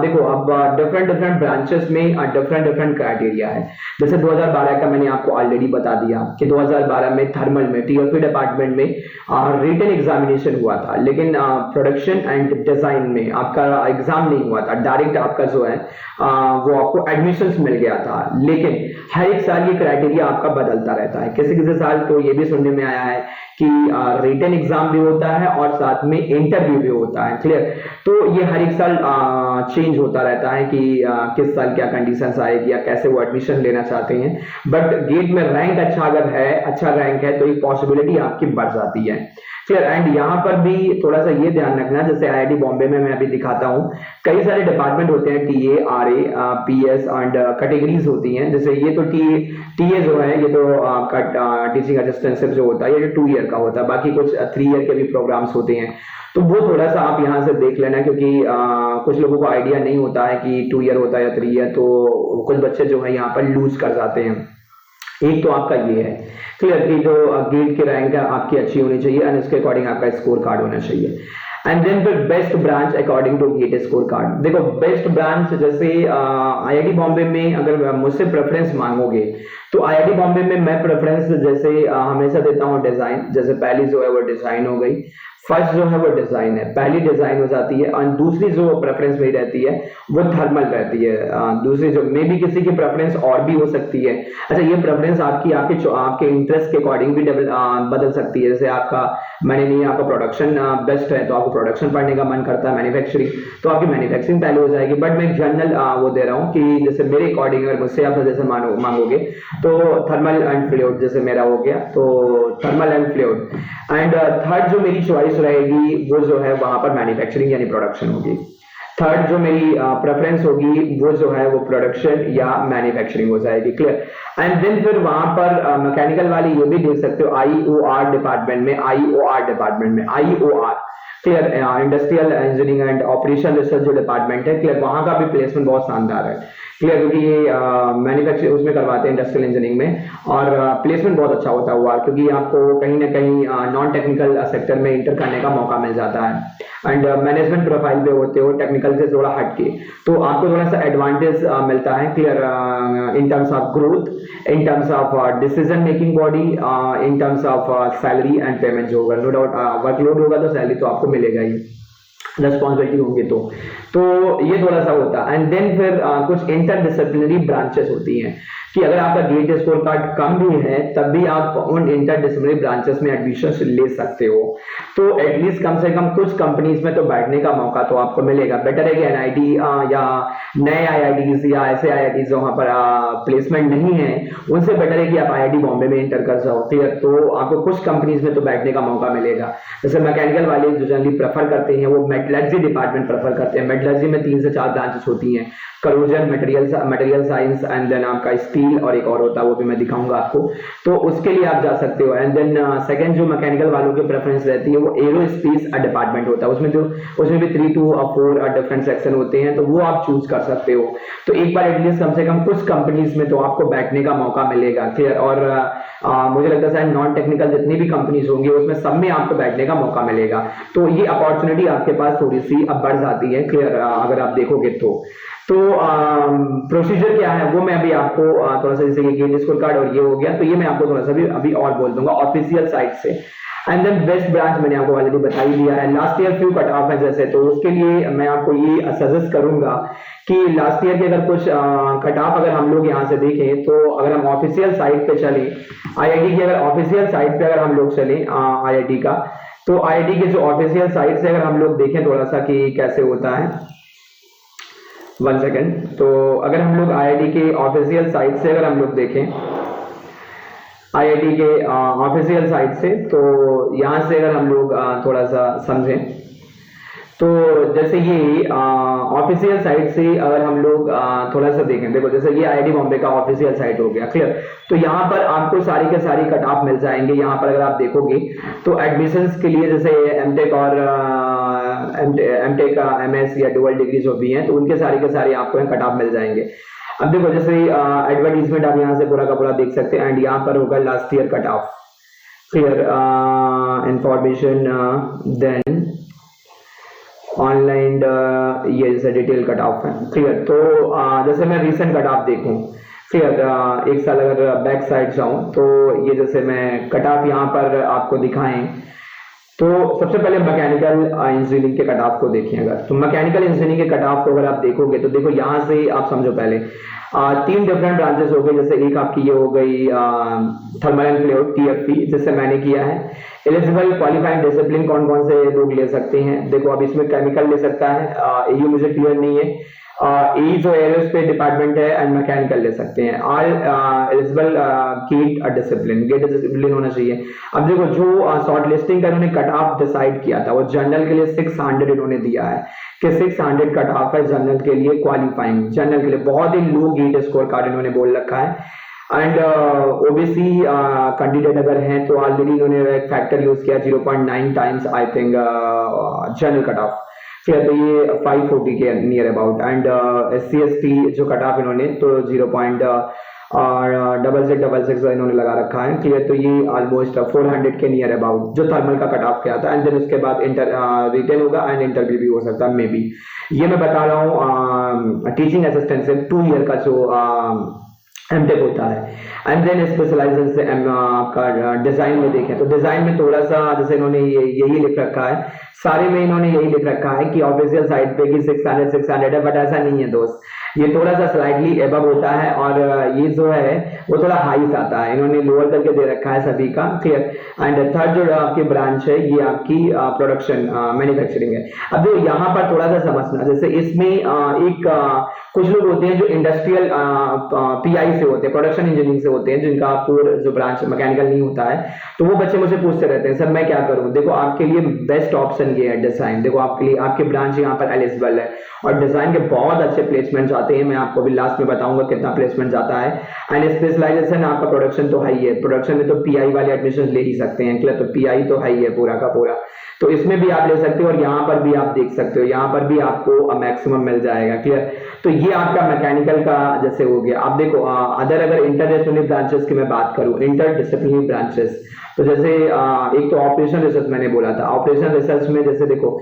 देखो अब डिफरेंट ब्रांचेस में डिफरेंट क्राइटेरिया है। जैसे 2012 का मैंने आपको ऑलरेडी बता दिया कि 2012 में थर्मल में टीओपी डिपार्टमेंट में रिटन एग्जामिनेशन हुआ था, लेकिन प्रोडक्शन एंड डिजाइन में आपका एग्जाम नहीं हुआ था, डायरेक्ट आपका जो है वो आपको एडमिशंस मिल गया था। लेकिन हर एक साल ये क्राइटेरिया आपका बदलता रहता है, किसी किसी साल तो ये भी सुनने में आया है कि रिटन एग्जाम भी होता है और साथ में इंटरव्यू भी होता है, क्लियर। तो ये हर एक साल चेंज होता रहता है कि किस साल क्या कंडीशंस आएगी या कैसे वो एडमिशन लेना चाहते हैं, बट गेट में रैंक अच्छा अगर है, अच्छा रैंक है, तो एक पॉसिबिलिटी आपकी बढ़ जाती है, क्लियर। एंड यहाँ पर भी थोड़ा सा ये ध्यान रखना, जैसे आईआईटी बॉम्बे में मैं अभी दिखाता हूँ, कई सारे डिपार्टमेंट होते हैं, TA, RA, PS and categories होती हैं। जैसे ये तो टीए जो है, ये तो आपका टीचिंग असिस्टेंटशिप जो होता है, ये 2 ईयर का होता है, बाकी कुछ 3 ईयर के भी प्रोग्राम्स होते हैं, तो वो थोड़ा सा आप यहाँ से देख लेना, क्योंकि कुछ लोगों को आइडिया नहीं होता है कि 2 ईयर होता है या 3 ईयर, तो कुछ बच्चे जो है यहाँ पर लूज कर जाते हैं। एक तो आपका ये है, क्लियर, कि जो गेट की रैंक है आपकी अच्छी होनी चाहिए एंड उसके अकॉर्डिंग आपका स्कोर कार्ड होना चाहिए। एंड देन फिर best branch according to GATE score card. देखो बेस्ट ब्रांच जैसे आईआईटी बॉम्बे में अगर मुझसे प्रेफरेंस मांगोगे तो आईआईटी बॉम्बे में मैं प्रेफरेंस जैसे हमेशा देता हूँ डिजाइन। जैसे पहली जो है वो डिजाइन हो गई, फर्स्ट जो है वो डिजाइन है, पहली डिजाइन हो जाती है। और दूसरी जो प्रेफरेंस मेरी रहती है वो थर्मल रहती है। दूसरी जो मे भी किसी की प्रेफरेंस और भी हो सकती है। अच्छा, ये प्रेफरेंस आपकी आपके इंटरेस्ट के अकॉर्डिंग भी बदल सकती है। जैसे आपका मैंने नहीं, आपका प्रोडक्शन बेस्ट है तो आपको प्रोडक्शन पढ़ने का मन करता है, मैन्युफैक्चरिंग तो आपकी मैन्युफैक्चरिंग पहले हो जाएगी। बट मैं जनरल वो दे रहा हूँ कि जैसे मेरे अकॉर्डिंग अगर मुझसे आप जैसे मांगोगे तो थर्मल एंड फ्लूइड जैसे मेरा हो गया तो thermal and fluid. And third जो मेरी चॉइस रहेगी वो जो है वहां पर मैन्युफैक्चरिंग यानी प्रोडक्शन होगी। थर्ड जो मेरी प्रेफरेंस होगी वो जो है वो प्रोडक्शन या मैन्युफैक्चरिंग हो जाएगी। क्लियर। एंड देन फिर वहां पर मैकेनिकल वाले ये भी देख सकते हो आईओआर डिपार्टमेंट में, IOR clear, industrial engineering and operation research जो डिपार्टमेंट है, क्लियर, वहां का भी प्लेसमेंट बहुत शानदार है। क्लियर, क्योंकि ये मैन्युफैक्चरिंग उसमें करवाते हैं इंडस्ट्रियल इंजीनियरिंग में, और प्लेसमेंट बहुत अच्छा होता हुआ क्योंकि आपको कहीं ना कहीं नॉन टेक्निकल सेक्टर में इंटर करने का मौका मिल जाता है। एंड मैनेजमेंट प्रोफाइल पे होते हो टेक्निकल से थोड़ा हटके, तो आपको थोड़ा सा एडवांटेज मिलता है। Clear, in terms of growth, in terms of decision making body, in terms of salary and payment जो होगा, नो डाउट वर्कलोड होगा तो सैलरी तो आपको मिलेगा ही, रेस्पॉन्सिबिलिटी होंगी तो ये थोड़ा सा होता है। एंड देन फिर कुछ इंटर डिसिप्लिनरी ब्रांचेस होती हैं कि अगर आपका गेट स्कोर कार्ड कम भी है तब भी आप उन इंटर डिसिप्लिनरी ब्रांचेस में एडमिशन ले सकते हो। तो एटलीस्ट कम से कम कुछ कंपनीज में तो बैठने का मौका तो आपको मिलेगा। बेटर है कि एनआईटी या नए आईआईटीज या ऐसे आईआईटीज वहां पर प्लेसमेंट नहीं है, उनसे बेटर है कि आप आईआईटी बॉम्बे में इंटर कर जाओ। क्लियर, तो आपको कुछ कंपनीज में तो बैठने का मौका मिलेगा। जैसे मैकेनिकल वाले जो जनरली प्रेफर करते हैं वो मेटलर्जी डिपार्टमेंट प्रेफर करते हैं। मेटलर्जी में 3 से 4 ब्रांचेस होती हैं, corrosion, material science and then आपका स्टील, और एक और होता है वो भी मैं दिखाऊंगा आपको, तो उसके लिए आप जा सकते हो। एंड देन सेकंड जो मैकेनिकल वालों की प्रेफरेंस रहती है वो एरोस्पेस डिपार्टमेंट होता है, उसमें भी 3 to 4 डिफरेंट सेक्शन होते हैं, तो वो आप चूज कर सकते हो। तो एक बार एटलीस्ट कम से कम कुछ कंपनीज में तो आपको बैठने का मौका मिलेगा। क्लियर, और मुझे लगता है शायद नॉन टेक्निकल जितनी भी कंपनीज होंगी उसमें सब में आपको बैठने का मौका मिलेगा, तो ये अपॉर्चुनिटी आपके पास थोड़ी सी अब बढ़ जाती है। क्लियर, अगर आप देखोगे तो प्रोसीजर क्या है वो मैं अभी आपको थोड़ा सा, जैसे ये गेट स्कोर कार्ड और ये हो गया, तो ये मैं आपको थोड़ा सा भी अभी और बोल दूंगा ऑफिशियल साइट से। एंड देन बेस्ट ब्रांच मैंने आपको ऑलरेडी बता ही दिया है। Last year few cut off है जैसे, तो उसके लिए मैं आपको ये सजेस्ट करूंगा कि लास्ट ईयर के अगर कुछ कट ऑफ अगर हम लोग यहाँ से देखें तो अगर हम ऑफिशियल साइट पे चले, आईआईटी की अगर ऑफिशियल साइट पे अगर हम लोग चले आईआईटी का, तो आईआईटी के जो ऑफिशियल साइट से अगर हम लोग देखें थोड़ा सा कि कैसे होता है, 1 सेकेंड। तो अगर हम लोग आईआईटी के ऑफिशियल साइट से अगर हम लोग देखें, आईआईटी के ऑफिशियल साइट से, तो यहाँ से अगर हम लोग थोड़ा सा समझें तो जैसे ये ऑफिशियल साइट से अगर हम लोग थोड़ा सा देखें, देखो जैसे ये आईआईटी बॉम्बे का ऑफिशियल साइट हो गया। क्लियर, तो यहाँ पर आपको सारी के सारी कट ऑफ मिल जाएंगे। यहाँ पर अगर आप देखोगे तो एडमिशंस के लिए जैसे एमटेक और एमटेक एमएस या डुअल डिग्री जो भी हैं तो उनके सारे के सारे आपको कट ऑफ मिल जाएंगे। अब देखो जैसे एडवर्टीजमेंट आप यहाँ से पूरा का पूरा देख सकते हैं, एंड यहाँ पर होगा last year cut off. Clear, information, then online, ये जैसे डिटेल कट ऑफ है। क्लियर, तो जैसे मैं रीसेंट कट ऑफ देखूं, क्लियर, एक साल अगर बैक साइड जाऊं तो ये जैसे मैं कट ऑफ यहाँ पर आपको दिखाएं तो सबसे पहले मैकेनिकल इंजीनियरिंग के कट ऑफ को देखें। अगर तो मैकेनिकल इंजीनियरिंग के कट ऑफ को अगर आप देखोगे तो देखो यहाँ से आप समझो पहले 3 डिफरेंट ब्रांचेस हो गए। जैसे एक आपकी ये हो गई थर्मल एंड फ्लूइड TFP, जिससे मैंने किया है। एलिजिबल क्वालिफाइंग डिसिप्लिन कौन कौन से लोग ले सकते हैं, देखो अब इसमें केमिकल ले सकता है, ये मुझे क्लियर नहीं है। ई जो एरोस्पेस डिपार्टमेंट है एंड मैकेनिकल ले सकते हैं। ऑल एलिजिबल गेट डिसिप्लिन होना चाहिए। अब देखो जो शॉर्ट लिस्टिंग का इन्होंने कट ऑफ डिसाइड किया था वो जनरल के लिए 600 इन्होंने दिया है कि 600 कट ऑफ है जनरल के लिए, क्वालिफाइंग जनरल के लिए। बहुत ही लो गेट स्कोर कार्ड इन्होंने बोल रखा है। एंड ओबीसी कैंडिडेट अगर हैं तो ऑलरेडी इन्होंने एक फैक्टर यूज किया 0.9 times I think general cut off. फिर तो ये 540 के near about. And SC ST जो कट ऑफ इन्होंने तो और 6666 इन्होंने लगा रखा है, क्लियर। तो ये ऑलमोस्ट 400 के नियर अबाउट जो थर्मल का कट ऑफ क्या था, एंड देन उसके बाद रिटेन होगा एंड इंटरव्यू भी हो सकता है मे बी। ये मैं बता रहा हूँ टीचिंग असिस्टेंट से 2 ईयर का जो एमटेक होता है। एंड देन स्पेशलाइजेशन से आपका डिजाइन में देखें तो डिजाइन में थोड़ा सा जैसे इन्होंने यही लिख रखा है, सारे में इन्होंने यही लिख रखा है कि ऑफिशियल साइट पे कि 600 है, बट ऐसा नहीं है दोस्त, ये थोड़ा सा स्लाइटली एबव होता है और ये जो है वो थोड़ा हाई आता है, इन्होंने लोअर करके दे रखा है सभी का, क्लियर। एंड थर्ड जो आपकी ब्रांच है ये आपकी प्रोडक्शन मैन्युफैक्चरिंग है। अब जो यहाँ पर थोड़ा सा समझना, जैसे इसमें कुछ लोग होते हैं जो इंडस्ट्रियल पीआई से होते हैं, प्रोडक्शन इंजीनियरिंग से होते हैं, जिनका कोर जो ब्रांच मैकेनिकल नहीं होता है, तो वो बच्चे मुझे पूछते रहते हैं सर मैं क्या करूं। देखो आपके लिए बेस्ट ऑप्शन ये है डिजाइन, देखो आपके लिए आपकी ब्रांच यहाँ पर एलिजिबल है और डिजाइन के बहुत अच्छे प्लेसमेंट आते हैं, मैं आपको भी लास्ट में बताऊंगा कितना प्लेसमेंट जाता है। एंड स्पेशलाइजेशन आपका प्रोडक्शन तो हाई है, प्रोडक्शन में तो पीआई वाले एडमिशन ले ही सकते हैं, क्लियर। तो पीआई तो हाई है पूरा का पूरा, तो इसमें भी आप ले सकते हो और यहाँ पर भी आप देख सकते हो, यहाँ पर भी आपको मैक्सिमम मिल जाएगा, क्लियर। तो ये आपका मैकेनिकल का जैसे हो गया। आप देखो अगर इंटरडिसिप्लिनरी ब्रांचेस की मैं बात करूं, इंटरडिसिप्लिनरी ब्रांचेस, तो जैसे एक तो ऑपरेशन रिसर्च मैंने बोला था, ऑपरेशन रिसर्च में जैसे देखो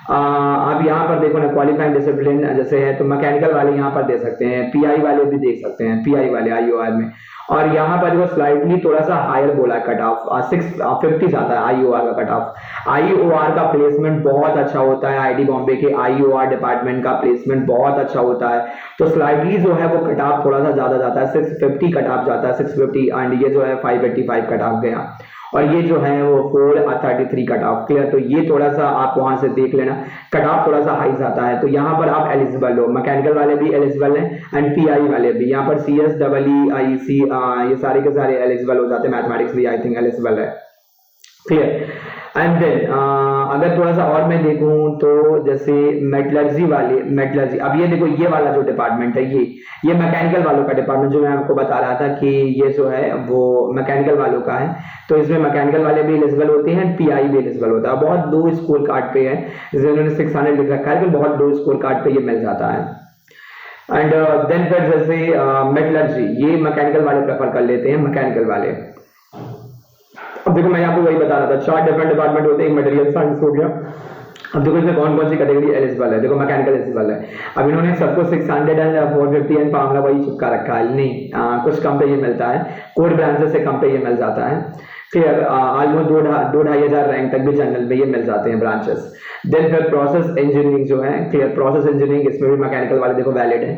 आप यहाँ पर देखो ना क्वालिफाइंग डिसिप्लिन जैसे है, तो मैकेनिकल वाले यहाँ पर दे सकते हैं, पीआई वाले भी देख सकते हैं, पीआई वाले आईओआर में। और यहाँ पर देखो स्लाइटली थोड़ा सा हायर बोला कट ऑफ 650 आता है आईओआर का कट ऑफ। आईओआर का प्लेसमेंट बहुत अच्छा होता है, आईआईटी बॉम्बे के आईओआर डिपार्टमेंट का प्लेसमेंट बहुत अच्छा होता है, तो स्लाइटली जो है वो कट ऑफ थोड़ा सा ज्यादा जाता है, 650 कट ऑफ जाता है, 650 एंड ये जो है 585 कट ऑफ गया, और ये जो है वो 433 कट ऑफ, क्लियर। तो ये थोड़ा सा आप वहां से देख लेना, कट ऑफ थोड़ा सा हाई जाता है, तो यहाँ पर आप एलिजिबल हो, मैकेनिकल वाले भी एलिजिबल हैं एंड पीआई वाले भी, यहाँ पर CS EE IC ये सारे के सारे एलिजिबल हो जाते हैं, मैथमेटिक्स भी आई थिंक एलिजिबल है, क्लियर। एंड देन अगर थोड़ा सा और मैं देखूं तो जैसे मेटलर्जी वाले, मेटलर्जी, अब ये देखो ये वाला जो डिपार्टमेंट है ये मैकेनिकल वालों का डिपार्टमेंट जो मैं आपको बता रहा था कि ये जो है वो मैकेनिकल वालों का है, तो इसमें मैकेनिकल वाले भी एलिजिबल होते हैं, पीआई भी एलिजिबल होता है। बहुत लो स्कोर कार्ड पे है, जिन्होंने 600 लिख रखा है, लेकिन बहुत लो स्कोर कार्ड पे ये मिल जाता है। एंड देन फिर जैसे मेटलर्जी, ये मैकेनिकल वाले प्रेफर कर लेते हैं, मैकेनिकल वाले। अब देखो मैं आपको वही बता रहा था, 4 डिफरेंट डिपार्टमेंट होते हैं, मटेरियल साइंस हो गया। अब देखो इसमें कौन कौन सी कैटेगरी एलिजिबल है, देखो मैकेनिकल एलिजिबल है। अब इन्होंने सबको 600 एंड 450 एंड फार्मूला वही चिपका रखा है, नहीं कुछ कम पे ये मिलता है, कोर ब्रांचेस से कम पे ये मिल जाता है, क्लियर। ऑलमोस्ट 2-2,500 रैंक तक भी जनरल में ये मिल जाते हैं ब्रांचेस। देन फिर प्रोसेस इंजीनियरिंग जो है, क्लियर, प्रोसेस इंजीनियरिंग इसमें भी मैकेनिकल वाले देखो वैलिड है।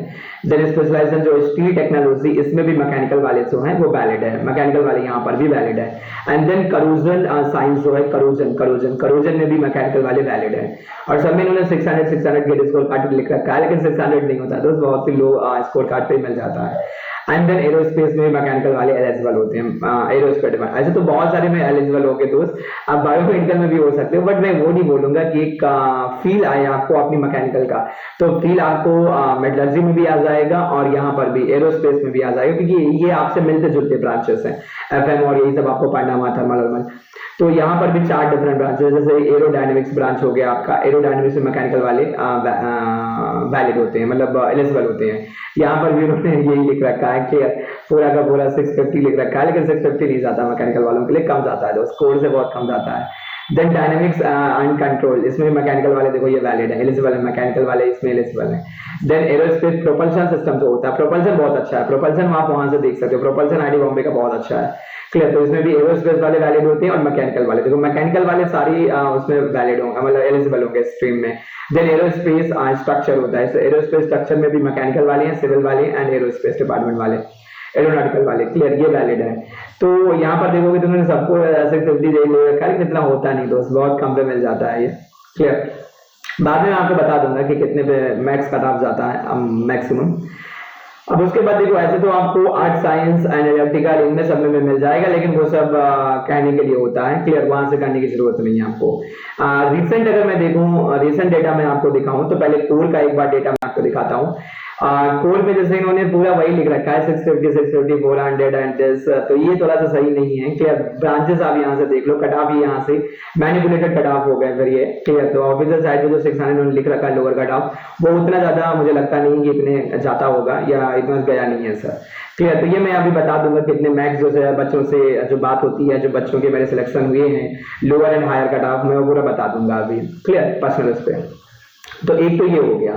देन स्पेशलाइजेशन जो स्टील टेक्नोलॉजी, इसमें भी मैकेनिकल वाले जो है वो वैलिड है, मैकेनिकल वाले यहाँ पर भी वैलिड है। एंड देन करोजन साइंस जो है, करोजन में भी मैकेनिकल वाले वैलिड है। और सब में इन्होंने 600 गेट स्कोर कार्ड लिख रखा है, लेकिन 600 नहीं होता, तो बहुत ही लो स्कोर कार्ड पे मिल जाता है। एंड देन एरोस्पेस में मैकेनिकल वाले एलिजिबल होते हैं, एरोस्पेस डिपार्टमेंट। ऐसे तो बहुत सारे में एलिजिबल हो गए दोस्त, अब बायोमेडिकल में भी हो सकते हो, बट मैं वो नहीं बोलूंगा कि एक फील आए आपको अपनी मैकेनिकल का, तो फील आपको मेटलर्जी में भी आ जाएगा और यहाँ पर भी एरोस्पेस में भी आ जाएगा, क्योंकि ये आपसे मिलते जुलते ब्रांचेस हैं, FM और यही सब आपको पढ़ना हुआ, थर्मल। तो यहाँ पर भी 4 डिफरेंट ब्रांचेस, जैसे एरोडायनेमिक्स ब्रांच हो गया आपका, एरोडायनेमिक्स में मैकेनिकल वाले वैलिड होते हैं, मतलब एलिजिबल होते हैं। यहाँ पर भी उन्होंने यही लिख रखा है कि पूरा का पूरा 650 लिख रखा है, लेकिन 650 नहीं जाता मैकेनिकल वालों के लिए, कम जाता है, स्कोर से बहुत कम जाता है। देन डायनेमिक्स एंड कंट्रोल, इसमें मैकेनिकल वाले देखो ये वैलिड है, एलिजिबल है, मैकेनिकल वाले इसमें एलिजिबल है। देन एरोस्पेस प्रोपल्शन सिस्टम जो होता है, प्रोपल्शन बहुत अच्छा है, प्रोपल्शन आप वहां से देख सकते हो, प्रोपल्शन आईआईटी बॉम्बे का बहुत अच्छा है, क्लियर। तो इसमें भी एरोस्पेस वाले वैलिड होते हैं और मैकेनिकल वाले, देखो मैकेनिकल वाले सारी उसमें वैलिड होंगे, मतलब एलिजिबल होंगे स्ट्रीम में। देन एरोस्पेस स्ट्रक्चर होता है, एरोस्पेस स्ट्रक्चर में भी मैकेनिकल वाले हैं, सिविल वाले एंड एरोस्पेस डिपार्टमेंट वाले, एरोनॉटिकल वाले, क्लियर, ये वैलिड है। तो यहाँ पर देखोगे तो उन्होंने सबको 650 ले रखा है, इतना होता नहीं दोस्त, बहुत कम पे मिल जाता है ये, क्लियर। बाद में मैं आपको बता दूंगा कि कितने पे मैक्स कट ऑफ जाता है मैक्सिमम। अब उसके बाद देखो ऐसे तो आपको आर्ट साइंस एंड इलेक्ट्रिकल इनमें सब में मिल जाएगा, लेकिन वो सब कहने के लिए होता है, क्लियर, वहां से करने की जरूरत नहीं है आपको। रिसेंट अगर मैं देखूं, रिसेंट डेटा मैं आपको दिखाऊं तो पहले कोर का एक बार डेटा मैं आपको दिखाता हूं। कोर में जैसे इन्होंने पूरा वही लिख रखा है 650, 650, 400 एंड दिस, तो ये थोड़ा सा सही नहीं है, क्लियर। ब्रांचेस आप यहाँ से देख लो, कट ऑफ यहाँ से मैनिपुलेटेड कट ऑफ हो गए फिर ये, क्लियर। तो ऑफिशियल साइड पे जो 600 इन्होंने लिख रखा है लोअर कट ऑफ, वो उतना ज्यादा मुझे लगता नहीं कि इतने जाता होगा या इतना गया नहीं है सर, क्लियर। तो ये मैं अभी बता दूंगा कितने मैक्स जो है बच्चों से जो बात होती है, जो बच्चों के मेरे सिलेक्शन हुए हैं lower and higher cut off, मैं वो पूरा बता दूंगा अभी। क्लियर, पर्सनल उस पे। तो एक तो ये हो गया।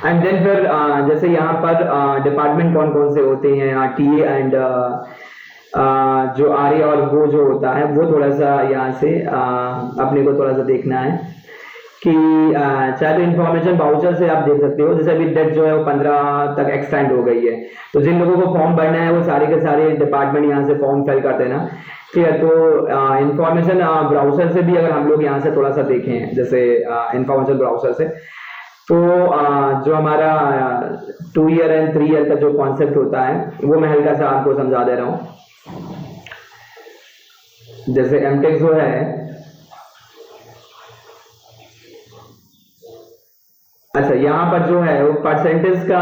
एंड देन फिर जैसे यहाँ पर डिपार्टमेंट कौन कौन से होते हैं, टीए एंड जो आर्य, और वो जो होता है वो थोड़ा सा यहाँ से अपने को थोड़ा सा देखना है कि चाहे तो इन्फॉर्मेशन वाउचर से आप देख सकते हो, जैसे अभी डेट जो है वो 15 तक एक्सटेंड हो गई है, तो जिन लोगों को फॉर्म भरना है वो सारे के सारे डिपार्टमेंट यहाँ से फॉर्म फिल कर देना। ठीक है, तो इन्फॉर्मेशन ब्राउजर से भी अगर हम लोग यहाँ से थोड़ा सा देखें, जैसे इन्फॉर्मेशन ब्राउजर से, तो जो हमारा 2 ईयर एंड 3 ईयर का जो कॉन्सेप्ट होता है वो मैं हल्का सा आपको समझा दे रहा हूँ। जैसे एमटेक जो है, अच्छा यहाँ पर जो है वो परसेंटेज का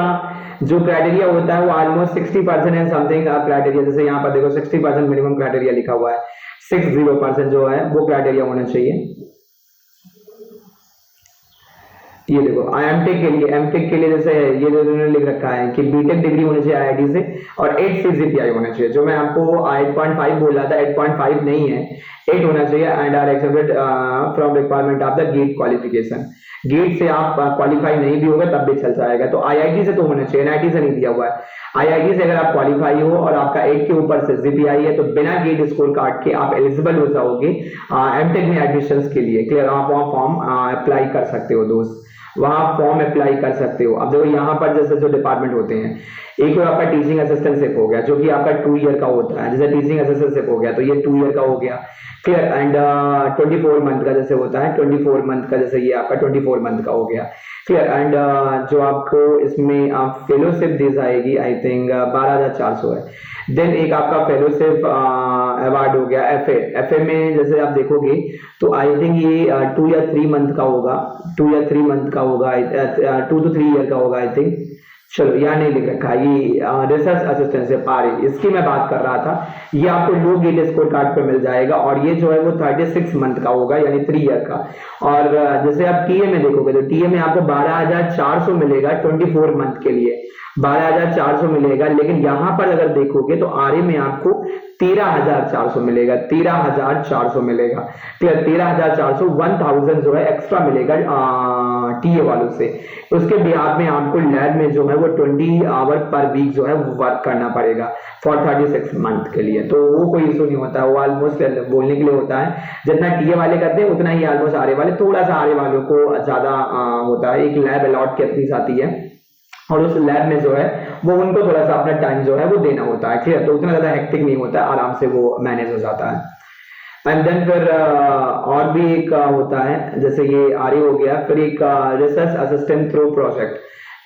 जो क्राइटेरिया होता है वो ऑलमोस्ट 60% एंड समथिंग क्राइटेरिया, जैसे यहाँ पर देखो 60% मिनिमम क्राइटेरिया लिखा हुआ है, 60% जो है वो क्राइटेरिया होना चाहिए। ये देखो एमटेक के लिए, एमटेक के लिए जैसे ये जो उन्होंने लिख रखा है कि बीटेक डिग्री होनी चाहिए आईआईटी से और 8 जीपीआई होना चाहिए। जो मैं आपको 8.5 बोल रहा था, 8.5 नहीं है, 8 होना चाहिए। And are accepted from requirement of the GATE qualification. GATE से आप क्वालिफाई नहीं भी होगा तब भी चल जाएगा। तो आईआईटी से तो होना चाहिए, एनआईटी से नहीं दिया हुआ है। आईआईटी से अगर आप क्वालिफाई हो और आपका 8 के ऊपर से जीपीआई है तो बिना गेट स्कोर कार्ड के आप एलिजिबल हो जाओगे एमटेक में एडमिशन के लिए। क्लियर, आप वहाँ फॉर्म अप्लाई कर सकते हो दोस्त, वहां फॉर्म अप्लाई कर सकते हो। अब देखो यहाँ पर जैसे जो डिपार्टमेंट होते हैं, एक तो आपका टीचिंग असिस्टेंटशिप हो गया जो कि आपका 2 ईयर का होता है, जैसे टीचिंग असिस्टेंटशिप हो गया तो ये 2 ईयर का हो गया। क्लियर, एंड 24 मंथ का जैसे होता है, 24 मंथ का जैसे ये आपका 24 मंथ का हो गया। क्लियर, एंड जो आपको इसमें फेलोशिप दी जाएगी आई थिंक 12,400 है। देन एक आपका फेलोशिप अवार्ड हो गया एफए। एफए में जैसे आप देखोगे तो आई थिंक ये 2 या 3 मंथ का होगा, 2 या 3 मंथ का होगा, 2 to 3 ईयर का होगा आई थिंक। चलो यहाँ नहीं लिख रखा, ये रिसर्च असिस्टेंट पारी, इसकी मैं बात कर रहा था। ये आपको लो गेट स्कोर कार्ड पे मिल जाएगा और ये जो है वो 36 मंथ का होगा, यानी 3 ईयर का। और जैसे आप टीए में देखोगे तो टीए में आपको 12,400 मिलेगा 24 मंथ के लिए, 12,400 मिलेगा। लेकिन यहाँ पर अगर देखोगे तो आरए में आपको 13,400 मिलेगा, 13,400 मिलेगा। 13,400, 1,000 जो है एक्स्ट्रा मिलेगा टीए वालों से। उसके बिहार में आपको लैब में जो है वो 20 आवर पर वीक जो है वो वर्क करना पड़ेगा फॉर 36 मंथ के लिए। तो वो कोई इशू नहीं होता, वो ऑलमोस्ट बोलने के लिए होता है। जितना टीए वाले करते हैं उतना ही ऑलमोस्ट आरए वाले, थोड़ा सा आरए वालों को ज्यादा होता है। एक लैब अलॉट कितनी आती है और उस लैब में जो है वो उनको थोड़ा सा अपना टाइम जो है वो देना होता है। क्लियर, तो उतना ज्यादा हेक्टिक नहीं होता है, आराम से वो मैनेज हो जाता है। एंड देन फिर और भी एक होता है, जैसे ये आरए हो गया, फिर एक रिसर्च असिस्टेंट थ्रू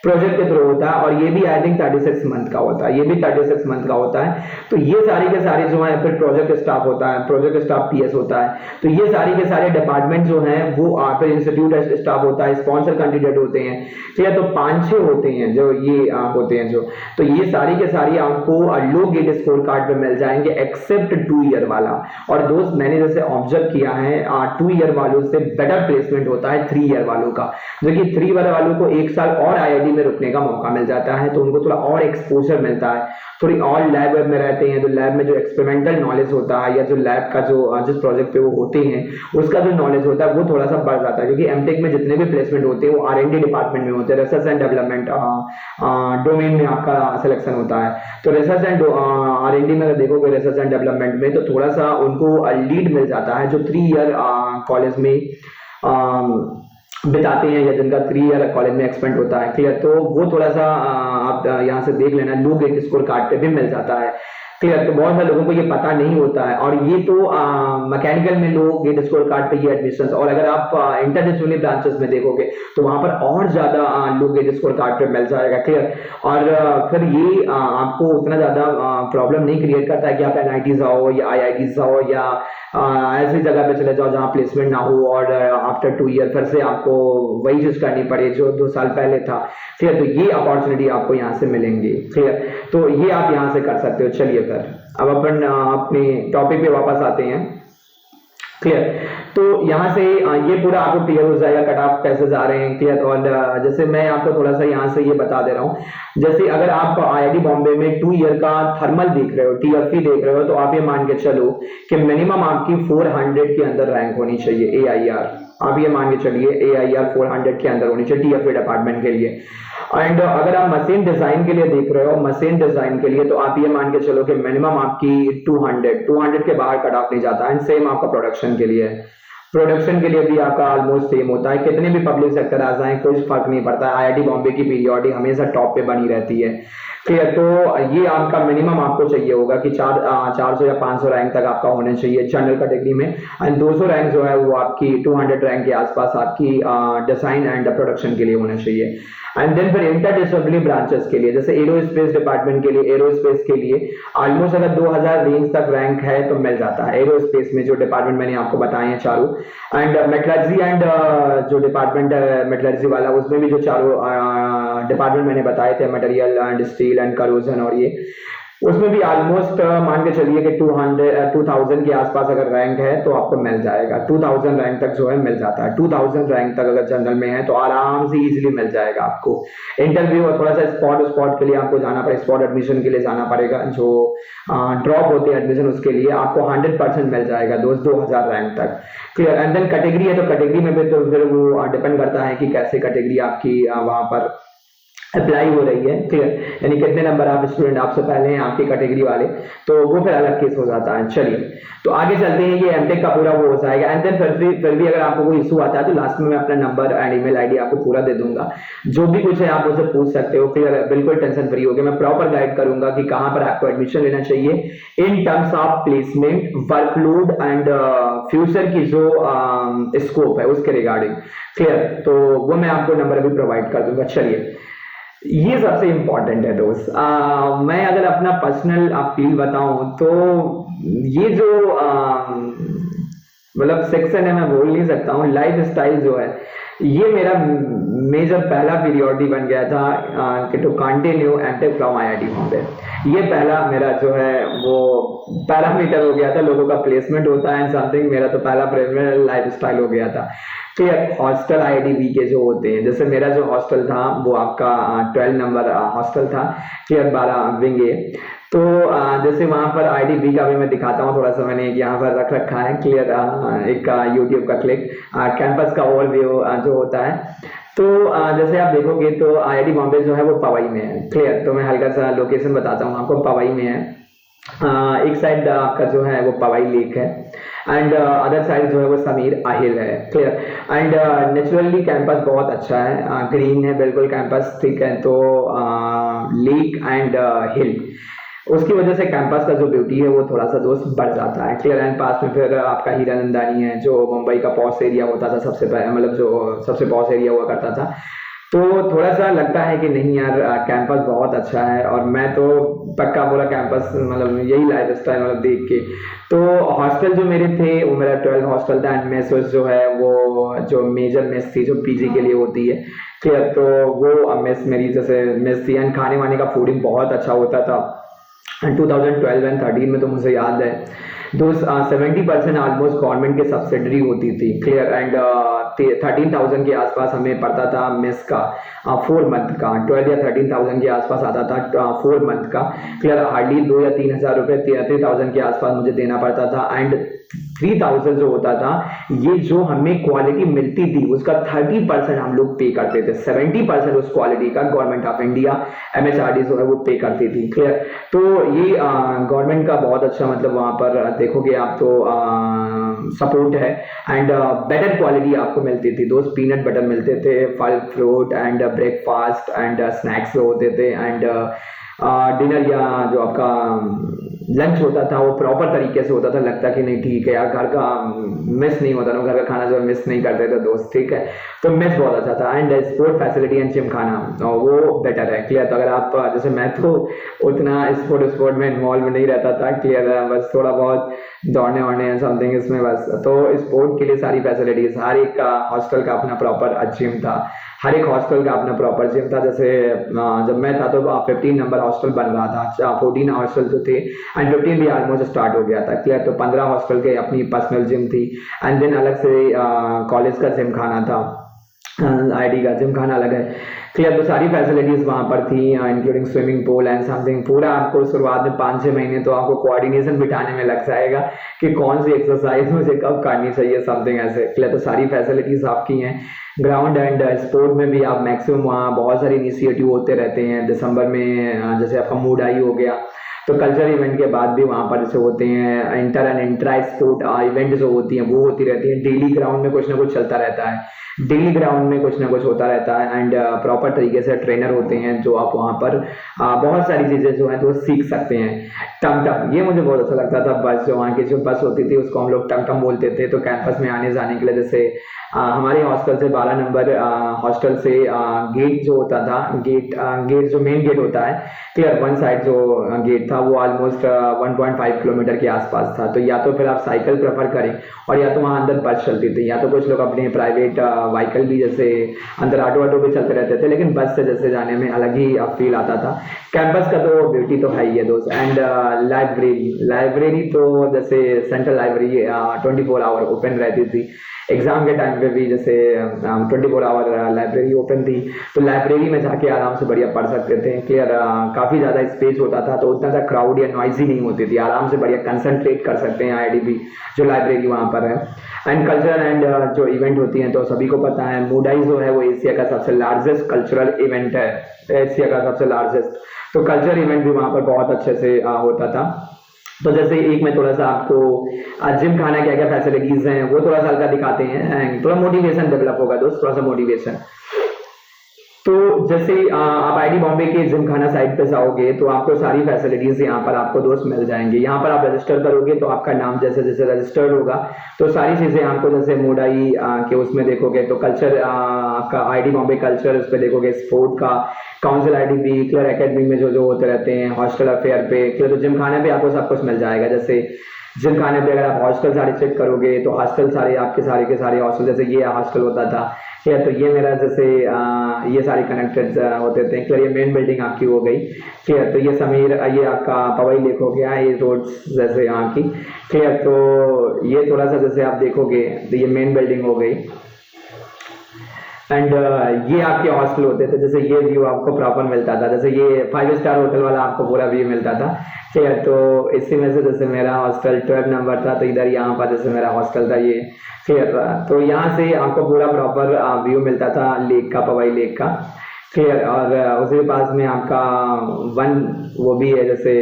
प्रोजेक्ट के थ्रू होता है और ये भी आई थिंक 36 मंथ का होता है, ये भी 36 मंथ का होता है। तो ये सारे के सारे जो है, फिर प्रोजेक्ट स्टाफ होता है, प्रोजेक्ट स्टाफ पीएस होता है। तो ये सारे के सारे डिपार्टमेंट जो हैं वो फिर इंस्टीट्यूट स्टाफ होता है, स्पॉन्सर कैंडिडेट होते हैं। ठीक है, तो 5-6 होते हैं जो ये होते हैं जो, तो ये सारी के सारी आपको लो गेट स्कोर कार्ड पे मिल जाएंगे एक्सेप्ट 2 ईयर वाला। और दोस्त मैंने जैसे ऑब्जर्व किया है 2 ईयर वालों से बेटर प्लेसमेंट होता है 3 ईयर वालों का, जो कि 3 ईयर वालों को 1 साल और आईआईटी में रुकने का मौका मिल जाता है, तो उनको थोड़ा और एक्सपोजर मिलता है, थोड़ी और लैब में रहते हैं। तो लैब में जो एक्सपेरिमेंटल नॉलेज होता है या जो लैब का जो जिस प्रोजेक्ट पे वो होते हैं उसका जो नॉलेज होता है वो थोड़ा सा बढ़ जाता है। क्योंकि एमटेक में जितने भी प्लेसमेंट होते हैं वो आरएनडी डिपार्टमेंट में होते हैं, रिसर्च एंड डेवलपमेंट डोमेन में आपका सिलेक्शन होता है। तो रिसर्च एंड आरएनडी में अगर देखोगे रिसर्च एंड डेवलपमेंट में तो थोड़ा सा उनको लीड मिल जाता है, जो 3 ईयर कॉलेज में बिताते हैं या जिनका 3 ईयर कॉलेज में एक्सपेंड होता है। क्लियर, तो वो थोड़ा सा आप यहाँ से देख लेना, लो गेट स्कोर कार्ड पे भी मिल जाता है। क्लियर, तो बहुत सारे लोगों को ये पता नहीं होता है। और ये तो मैकेनिकल में लो गेट स्कोर कार्ड पे ये एडमिशन, और अगर आप इंटरडिसिप्लिनरी ब्रांचेस में देखोगे तो वहां पर और ज्यादा लो गेट स्कोर कार्ड पे मिल जाएगा। क्लियर, और फिर ये आपको उतना ज्यादा प्रॉब्लम नहीं क्रिएट करता है कि आप एनआईटी जाओ या आईआईटी जाओ या ऐसी जगह पे चले जाओ जहाँ प्लेसमेंट ना हो और आफ्टर 2 ईयर फिर से आपको वही चीज करनी पड़े जो 2 साल पहले था। क्लियर, तो ये अपॉर्चुनिटी आपको यहाँ से मिलेंगी। क्लियर, तो ये आप यहाँ से कर सकते हो। चलिए फिर अब अपन अपने टॉपिक पे वापस आते हैं। क्लियर। तो यहाँ से ये पूरा आपको क्लियर हो जाएगा कट ऑफ कैसे जा रहे हैं, क्लियर। और जैसे मैं आपको थोड़ा सा यहाँ से ये बता दे रहा हूँ, जैसे अगर आप आईआईटी बॉम्बे में 2 ईयर का थर्मल देख रहे हो, टीएफई देख रहे हो, तो आप ये मान के चलो कि मिनिमम आपकी 400 के अंदर रैंक होनी चाहिए एआईआर। आप ये मान के चलिए एआईआर 400 के अंदर होनी चाहिए टीएफई डिपार्टमेंट के लिए। एंड अगर आप मशीन डिजाइन के लिए देख रहे हो, मशीन डिजाइन के लिए, तो आप ये मान के चलो कि मिनिमम आपकी 200 के बाहर कट ऑफ नहीं जाता है। सेम आपका प्रोडक्शन के लिए, प्रोडक्शन के लिए भी आपका ऑलमोस्ट सेम होता है। कितने भी पब्लिक सेक्टर आ जाए कोई फर्क नहीं पड़ता है, आईआईटी बॉम्बे की पीरियोडिक हमेशा टॉप पे बनी रहती है, क्लियर। तो ये आपका मिनिमम आपको चाहिए होगा कि 400 या 500 रैंक तक आपका होना चाहिए जनरल कैटेगरी में। एंड 200 रैंक जो है वो आपकी 200 रैंक के आसपास आपकी डिजाइन एंड प्रोडक्शन के लिए होना चाहिए। एंड देन फिर इंटरडिसिप्लिनरी ब्रांचेस के लिए, जैसे एरोस्पेस डिपार्टमेंट के लिए, एरोस्पेस के लिए ऑलमोस्ट अगर 2000 रेंज तक रैंक है तो मिल जाता है एरोस्पेस में, जो डिपार्टमेंट मैंने आपको बताए हैं चारों। एंड मेटलर्जी एंड जो डिपार्टमेंट मेटलर्जी वाला, उसमें भी जो चारों डिपार्टमेंट मैंने बताए थे, material and steel and corrosion, और ये उसमें भी ऑलमोस्ट मान के चलिए कि 2000 के आसपास अगर रैंक है तो आपको मिल जाएगा। 2000 रैंक तक जो है मिल जाता है। 2000 रैंक तक अगर जनरल में है तो आराम से इजीली मिल जाएगा आपको। इंटरव्यू और थोड़ा सा स्पॉट के लिए आपको जाना पड़ेगा, स्पॉट एडमिशन के लिए जाना पड़ेगा, जो ड्रॉप होते हैं एडमिशन, उसके लिए आपको 100% मिल जाएगा दोस्त 2000 रैंक तक, क्लियर। एंड देन कैटेगरी है तो कैटेगरी में भी तो फिर वो डिपेंड करता है कि कैसे कैटेगरी आपकी वहां पर अप्लाई हो रही है, क्लियर, यानी कितने नंबर आप स्टूडेंट आपसे पहले हैं आपकी कैटेगरी वाले, तो वो फिर अलग केस हो जाता है। चलिए तो आगे चलते हैं, ये एमटेक का पूरा वो हो जाएगा। एंड देन फिर भी अगर आपको कोई इशू आता है तो लास्ट में मैं अपना नंबर एंड ईमेल आईडी आपको पूरा दे दूंगा, जो भी कुछ है आप मुझसे पूछ सकते हो, क्लियर, बिल्कुल टेंशन फ्री होकर मैं प्रॉपर गाइड करूंगा कि कहां पर आपको एडमिशन लेना चाहिए in terms of placement, workload and future की जो स्कोप है उसके रिगार्डिंग, क्लियर। तो वो मैं आपको नंबर भी प्रोवाइड कर दूंगा। चलिए ये सबसे इंपॉर्टेंट है दोस्त। मैं अगर अपना पर्सनल फील बताऊं तो ये जो मतलब सेक्शन है, मैं बोल नहीं सकता हूँ, लाइफ स्टाइल जो है ये मेरा मेजर पहला पीरियोडिक बन गया था कि to continue MTech from IIT Bombay. ये पहला मेरा जो है वो पैरामीटर हो गया था, लोगों का प्लेसमेंट होता है समथिंग, मेरा तो पहला प्रेफरेंस लाइफ स्टाइल हो गया था, क्लियर। हॉस्टल आईआईटी के जो होते हैं, जैसे मेरा जो हॉस्टल था वो आपका 12 नंबर हॉस्टल था, क्लियर, 12 विंग ए। तो जैसे वहां पर आईआईटी का भी मैं दिखाता हूँ, थोड़ा सा मैंने यहाँ पर रख रखा है, क्लियर, एक यूट्यूब का क्लिक, कैंपस का ओवरव्यू जो होता है। तो जैसे आप देखोगे तो आईआईटी बॉम्बे जो है वो पवई में है, क्लियर। तो मैं हल्का सा लोकेशन बताता हूँ आपको, पवई में है। एक साइड आपका जो है वो पवई लेक है एंड अदर साइड जो है वो समीर आहिल है, क्लियर। एंड नेचुरली कैंपस बहुत अच्छा है, ग्रीन है बिल्कुल कैंपस, ठीक है। तो लेक एंड हिल, उसकी वजह से कैंपस का जो ब्यूटी है वो थोड़ा सा दोस्त बढ़ जाता है, क्लियर। एंड पास में फिर आपका हीरानंदानी है, जो मुंबई का पॉश एरिया होता था सबसे पहले, मतलब जो सबसे पॉश एरिया हुआ करता था। तो थोड़ा सा लगता है कि नहीं यार कैंपस बहुत अच्छा है, और मैं तो पक्का पूरा कैंपस मतलब यही लाइफ स्टाइल मतलब देख के। तो हॉस्टल जो मेरे थे वो मेरा 12 हॉस्टल था, एंड मेस जो है वो जो मेजर मेस थी जो पीजी के लिए होती है, क्लियर। तो वो मेस मेरी जैसे मेस थी, एंड खाने वाने का फूडिंग बहुत अच्छा होता था। 2012 एंड 13 में तो मुझे याद है दो 70% ऑलमोस्ट गवर्नमेंट के सब्सिडरी होती थी, क्लियर। एंड 13,000 के आसपास हमें पड़ता था मेस का 4 मंथ का, 12 या 13,000 के आसपास आता था 4 मंथ का, क्लियर। हार्डली 2 या 3 हजार रुपये 3,000 के आसपास मुझे देना पड़ता था। एंड 3,000 जो होता था, ये जो हमें क्वालिटी मिलती थी उसका 30% हम लोग पे करते थे, 70% उस क्वालिटी का गवर्नमेंट ऑफ इंडिया एमएचआरडी जो है वो पे करती थी, क्लियर। तो ये गवर्नमेंट का बहुत अच्छा मतलब वहां पर देखोगे आप तो सपोर्ट है, एंड बेटर क्वालिटी आपको मिलती थी दोस्त। पीनट बटर मिलते थे, फल fruit and breakfast and snacks होते थे, एंड डिनर या जो आपका लंच होता था वो प्रॉपर तरीके से होता था, लगता कि नहीं ठीक है यार घर का मिस नहीं होता ना, घर का खाना जो है मिस नहीं करते थे दोस्त, ठीक है। तो मिस बहुत अच्छा था। And sport facility and gym खाना वो बेटर है, क्लियर। तो अगर आप जैसे मैं तो उतना स्पोर्ट में इन्वॉल्व नहीं रहता था, क्लियर, बस थोड़ा बहुत दौड़ने वौड़ने समथिंग इसमें बस। तो स्पोर्ट के लिए सारी फैसिलिटीज, हर एक का हॉस्टल का अपना प्रॉपर जिम था, हर एक हॉस्टल का अपना प्रॉपर जिम था। जैसे जब मैं था तो 15 नंबर हॉस्टल बन रहा था, 14 हॉस्टल जो थे एंड 15 भी ऑलमोस्ट स्टार्ट हो गया था, क्लियर। तो 15 हॉस्टल के अपनी पर्सनल जिम थी एंड देन अलग से कॉलेज का जिम खाना था, आईडी का जिम खाना अलग है, क्लियर। तो सारी फैसिलिटीज वहाँ पर थी, including swimming pool and something. पूरा आपको शुरुआत में 5-6 महीने तो आपको कोऑर्डिनेशन बिठाने में लग जाएगा कि कौन सी एक्सरसाइज मुझे कब करनी चाहिए, समथिंग ऐसे, क्लियर। तो सारी फैसिलिटीज आपकी हैं। ग्राउंड एंड स्पोर्ट में भी आप मैक्सिमम वहाँ बहुत सारे इनिशिएटिव होते रहते हैं। दिसंबर में जैसे आपका मूड आई हो गया, तो कल्चर इवेंट के बाद भी वहाँ पर जैसे होते हैं inter and intra sport event जो होती हैं वो होती रहती है। डेली ग्राउंड में कुछ ना कुछ चलता रहता है, डेली ग्राउंड में कुछ ना कुछ होता रहता है एंड प्रॉपर तरीके से ट्रेनर होते हैं जो आप वहाँ पर बहुत सारी चीज़ें जो हैं तो सीख सकते हैं। टम टम, ये मुझे बहुत अच्छा लगता था। बस जो वहाँ की जो बस होती थी उसको हम लोग टम टम बोलते थे। तो कैंपस में आने जाने के लिए जैसे हमारे हॉस्टल से 12 नंबर हॉस्टल से गेट जो होता था, गेट जो मेन गेट होता है, क्लियर, वन साइड जो गेट था वो ऑलमोस्ट 1.5 किलोमीटर के आसपास था। तो या तो फिर आप साइकिल प्रेफर करें और या तो वहाँ अंदर बस चलती थी, या तो कुछ लोग अपने प्राइवेट व्हीकल भी जैसे अंदर ऑटो भी चलते रहते थे, लेकिन बस से जैसे जाने में अलग ही फील आता था। कैंपस का तो ब्यूटी तो है ही है दोस्त। एंड लाइब्रेरी तो जैसे सेंट्रल लाइब्रेरी 24 आवर ओपन रहती थी। एग्जाम के टाइम पे भी जैसे 24 आवर लाइब्रेरी ओपन थी, तो लाइब्रेरी में जाके आराम से बढ़िया पढ़ सकते थे, क्लियर। काफ़ी ज़्यादा स्पेस होता था तो उतना ज़्यादा क्राउड या नॉइजी नहीं होती थी, आराम से बढ़िया कंसंट्रेट कर सकते हैं आईआईडीबी जो लाइब्रेरी वहाँ पर है। एंड कल्चर एंड जो इवेंट होती हैं तो सभी को पता है, मूडाई जो है वो एशिया का सबसे लार्जेस्ट कल्चरल इवेंट है, एशिया का सबसे लार्जेस्ट। तो कल्चर इवेंट भी वहाँ पर बहुत अच्छे से होता था। तो जैसे एक मैं थोड़ा सा आपको जिम खाना क्या क्या फैसिलिटीज हैं वो थोड़ा सा हल्का दिखाते हैं, थोड़ा मोटिवेशन डेवलप होगा दोस्त, थोड़ा सा मोटिवेशन। तो जैसे आप आईडी बॉम्बे के जिम खाना साइट पे जाओगे तो आपको सारी फैसिलिटीज यहाँ पर आपको दोस्त मिल जाएंगे। यहाँ पर आप रजिस्टर करोगे तो आपका नाम जैसे जैसे रजिस्टर्ड होगा तो सारी चीजें आपको जैसे मोडाई के उसमें देखोगे तो कल्चर आपका आईडी बॉम्बे कल्चर उस पर देखोगे, स्पोर्ट का काउंसिल आईडीबी, क्लियर, एकेडमी में जो जो होते रहते हैं, हॉस्टल अफेयर पे, क्लियर। तो जिम खाने पे आपको सब कुछ मिल जाएगा। जैसे जिम खाने पे अगर आप हॉस्टल सारे चेक करोगे तो हॉस्टल सारे आपके सारे के सारे हॉस्टल, जैसे ये हॉस्टल होता था, ठीक है, तो ये मेरा जैसे ये सारे कनेक्टेड होते थे, क्लियर। ये मेन बिल्डिंग आपकी हो गई, ठीक है। तो ये समीर, ये आपका पवई लेक हो गया, ये रोड्स जैसे यहाँ की, क्लियर। तो ये थोड़ा सा जैसे आप देखोगे तो ये मेन बिल्डिंग हो गई एंड ये आपके हॉस्टल होते थे। जैसे ये व्यू आपको प्रॉपर मिलता था, जैसे ये 5 स्टार होटल वाला आपको पूरा व्यू मिलता था, ठीक है। तो इसी में से जैसे मेरा हॉस्टल 12 नंबर था तो इधर यहाँ पर जैसे मेरा हॉस्टल था ये, ठीक है। तो यहाँ से आपको पूरा प्रॉपर व्यू मिलता था लेक का, पवई लेक का, क्लियर। और उसके पास में आपका वन वो भी है जैसे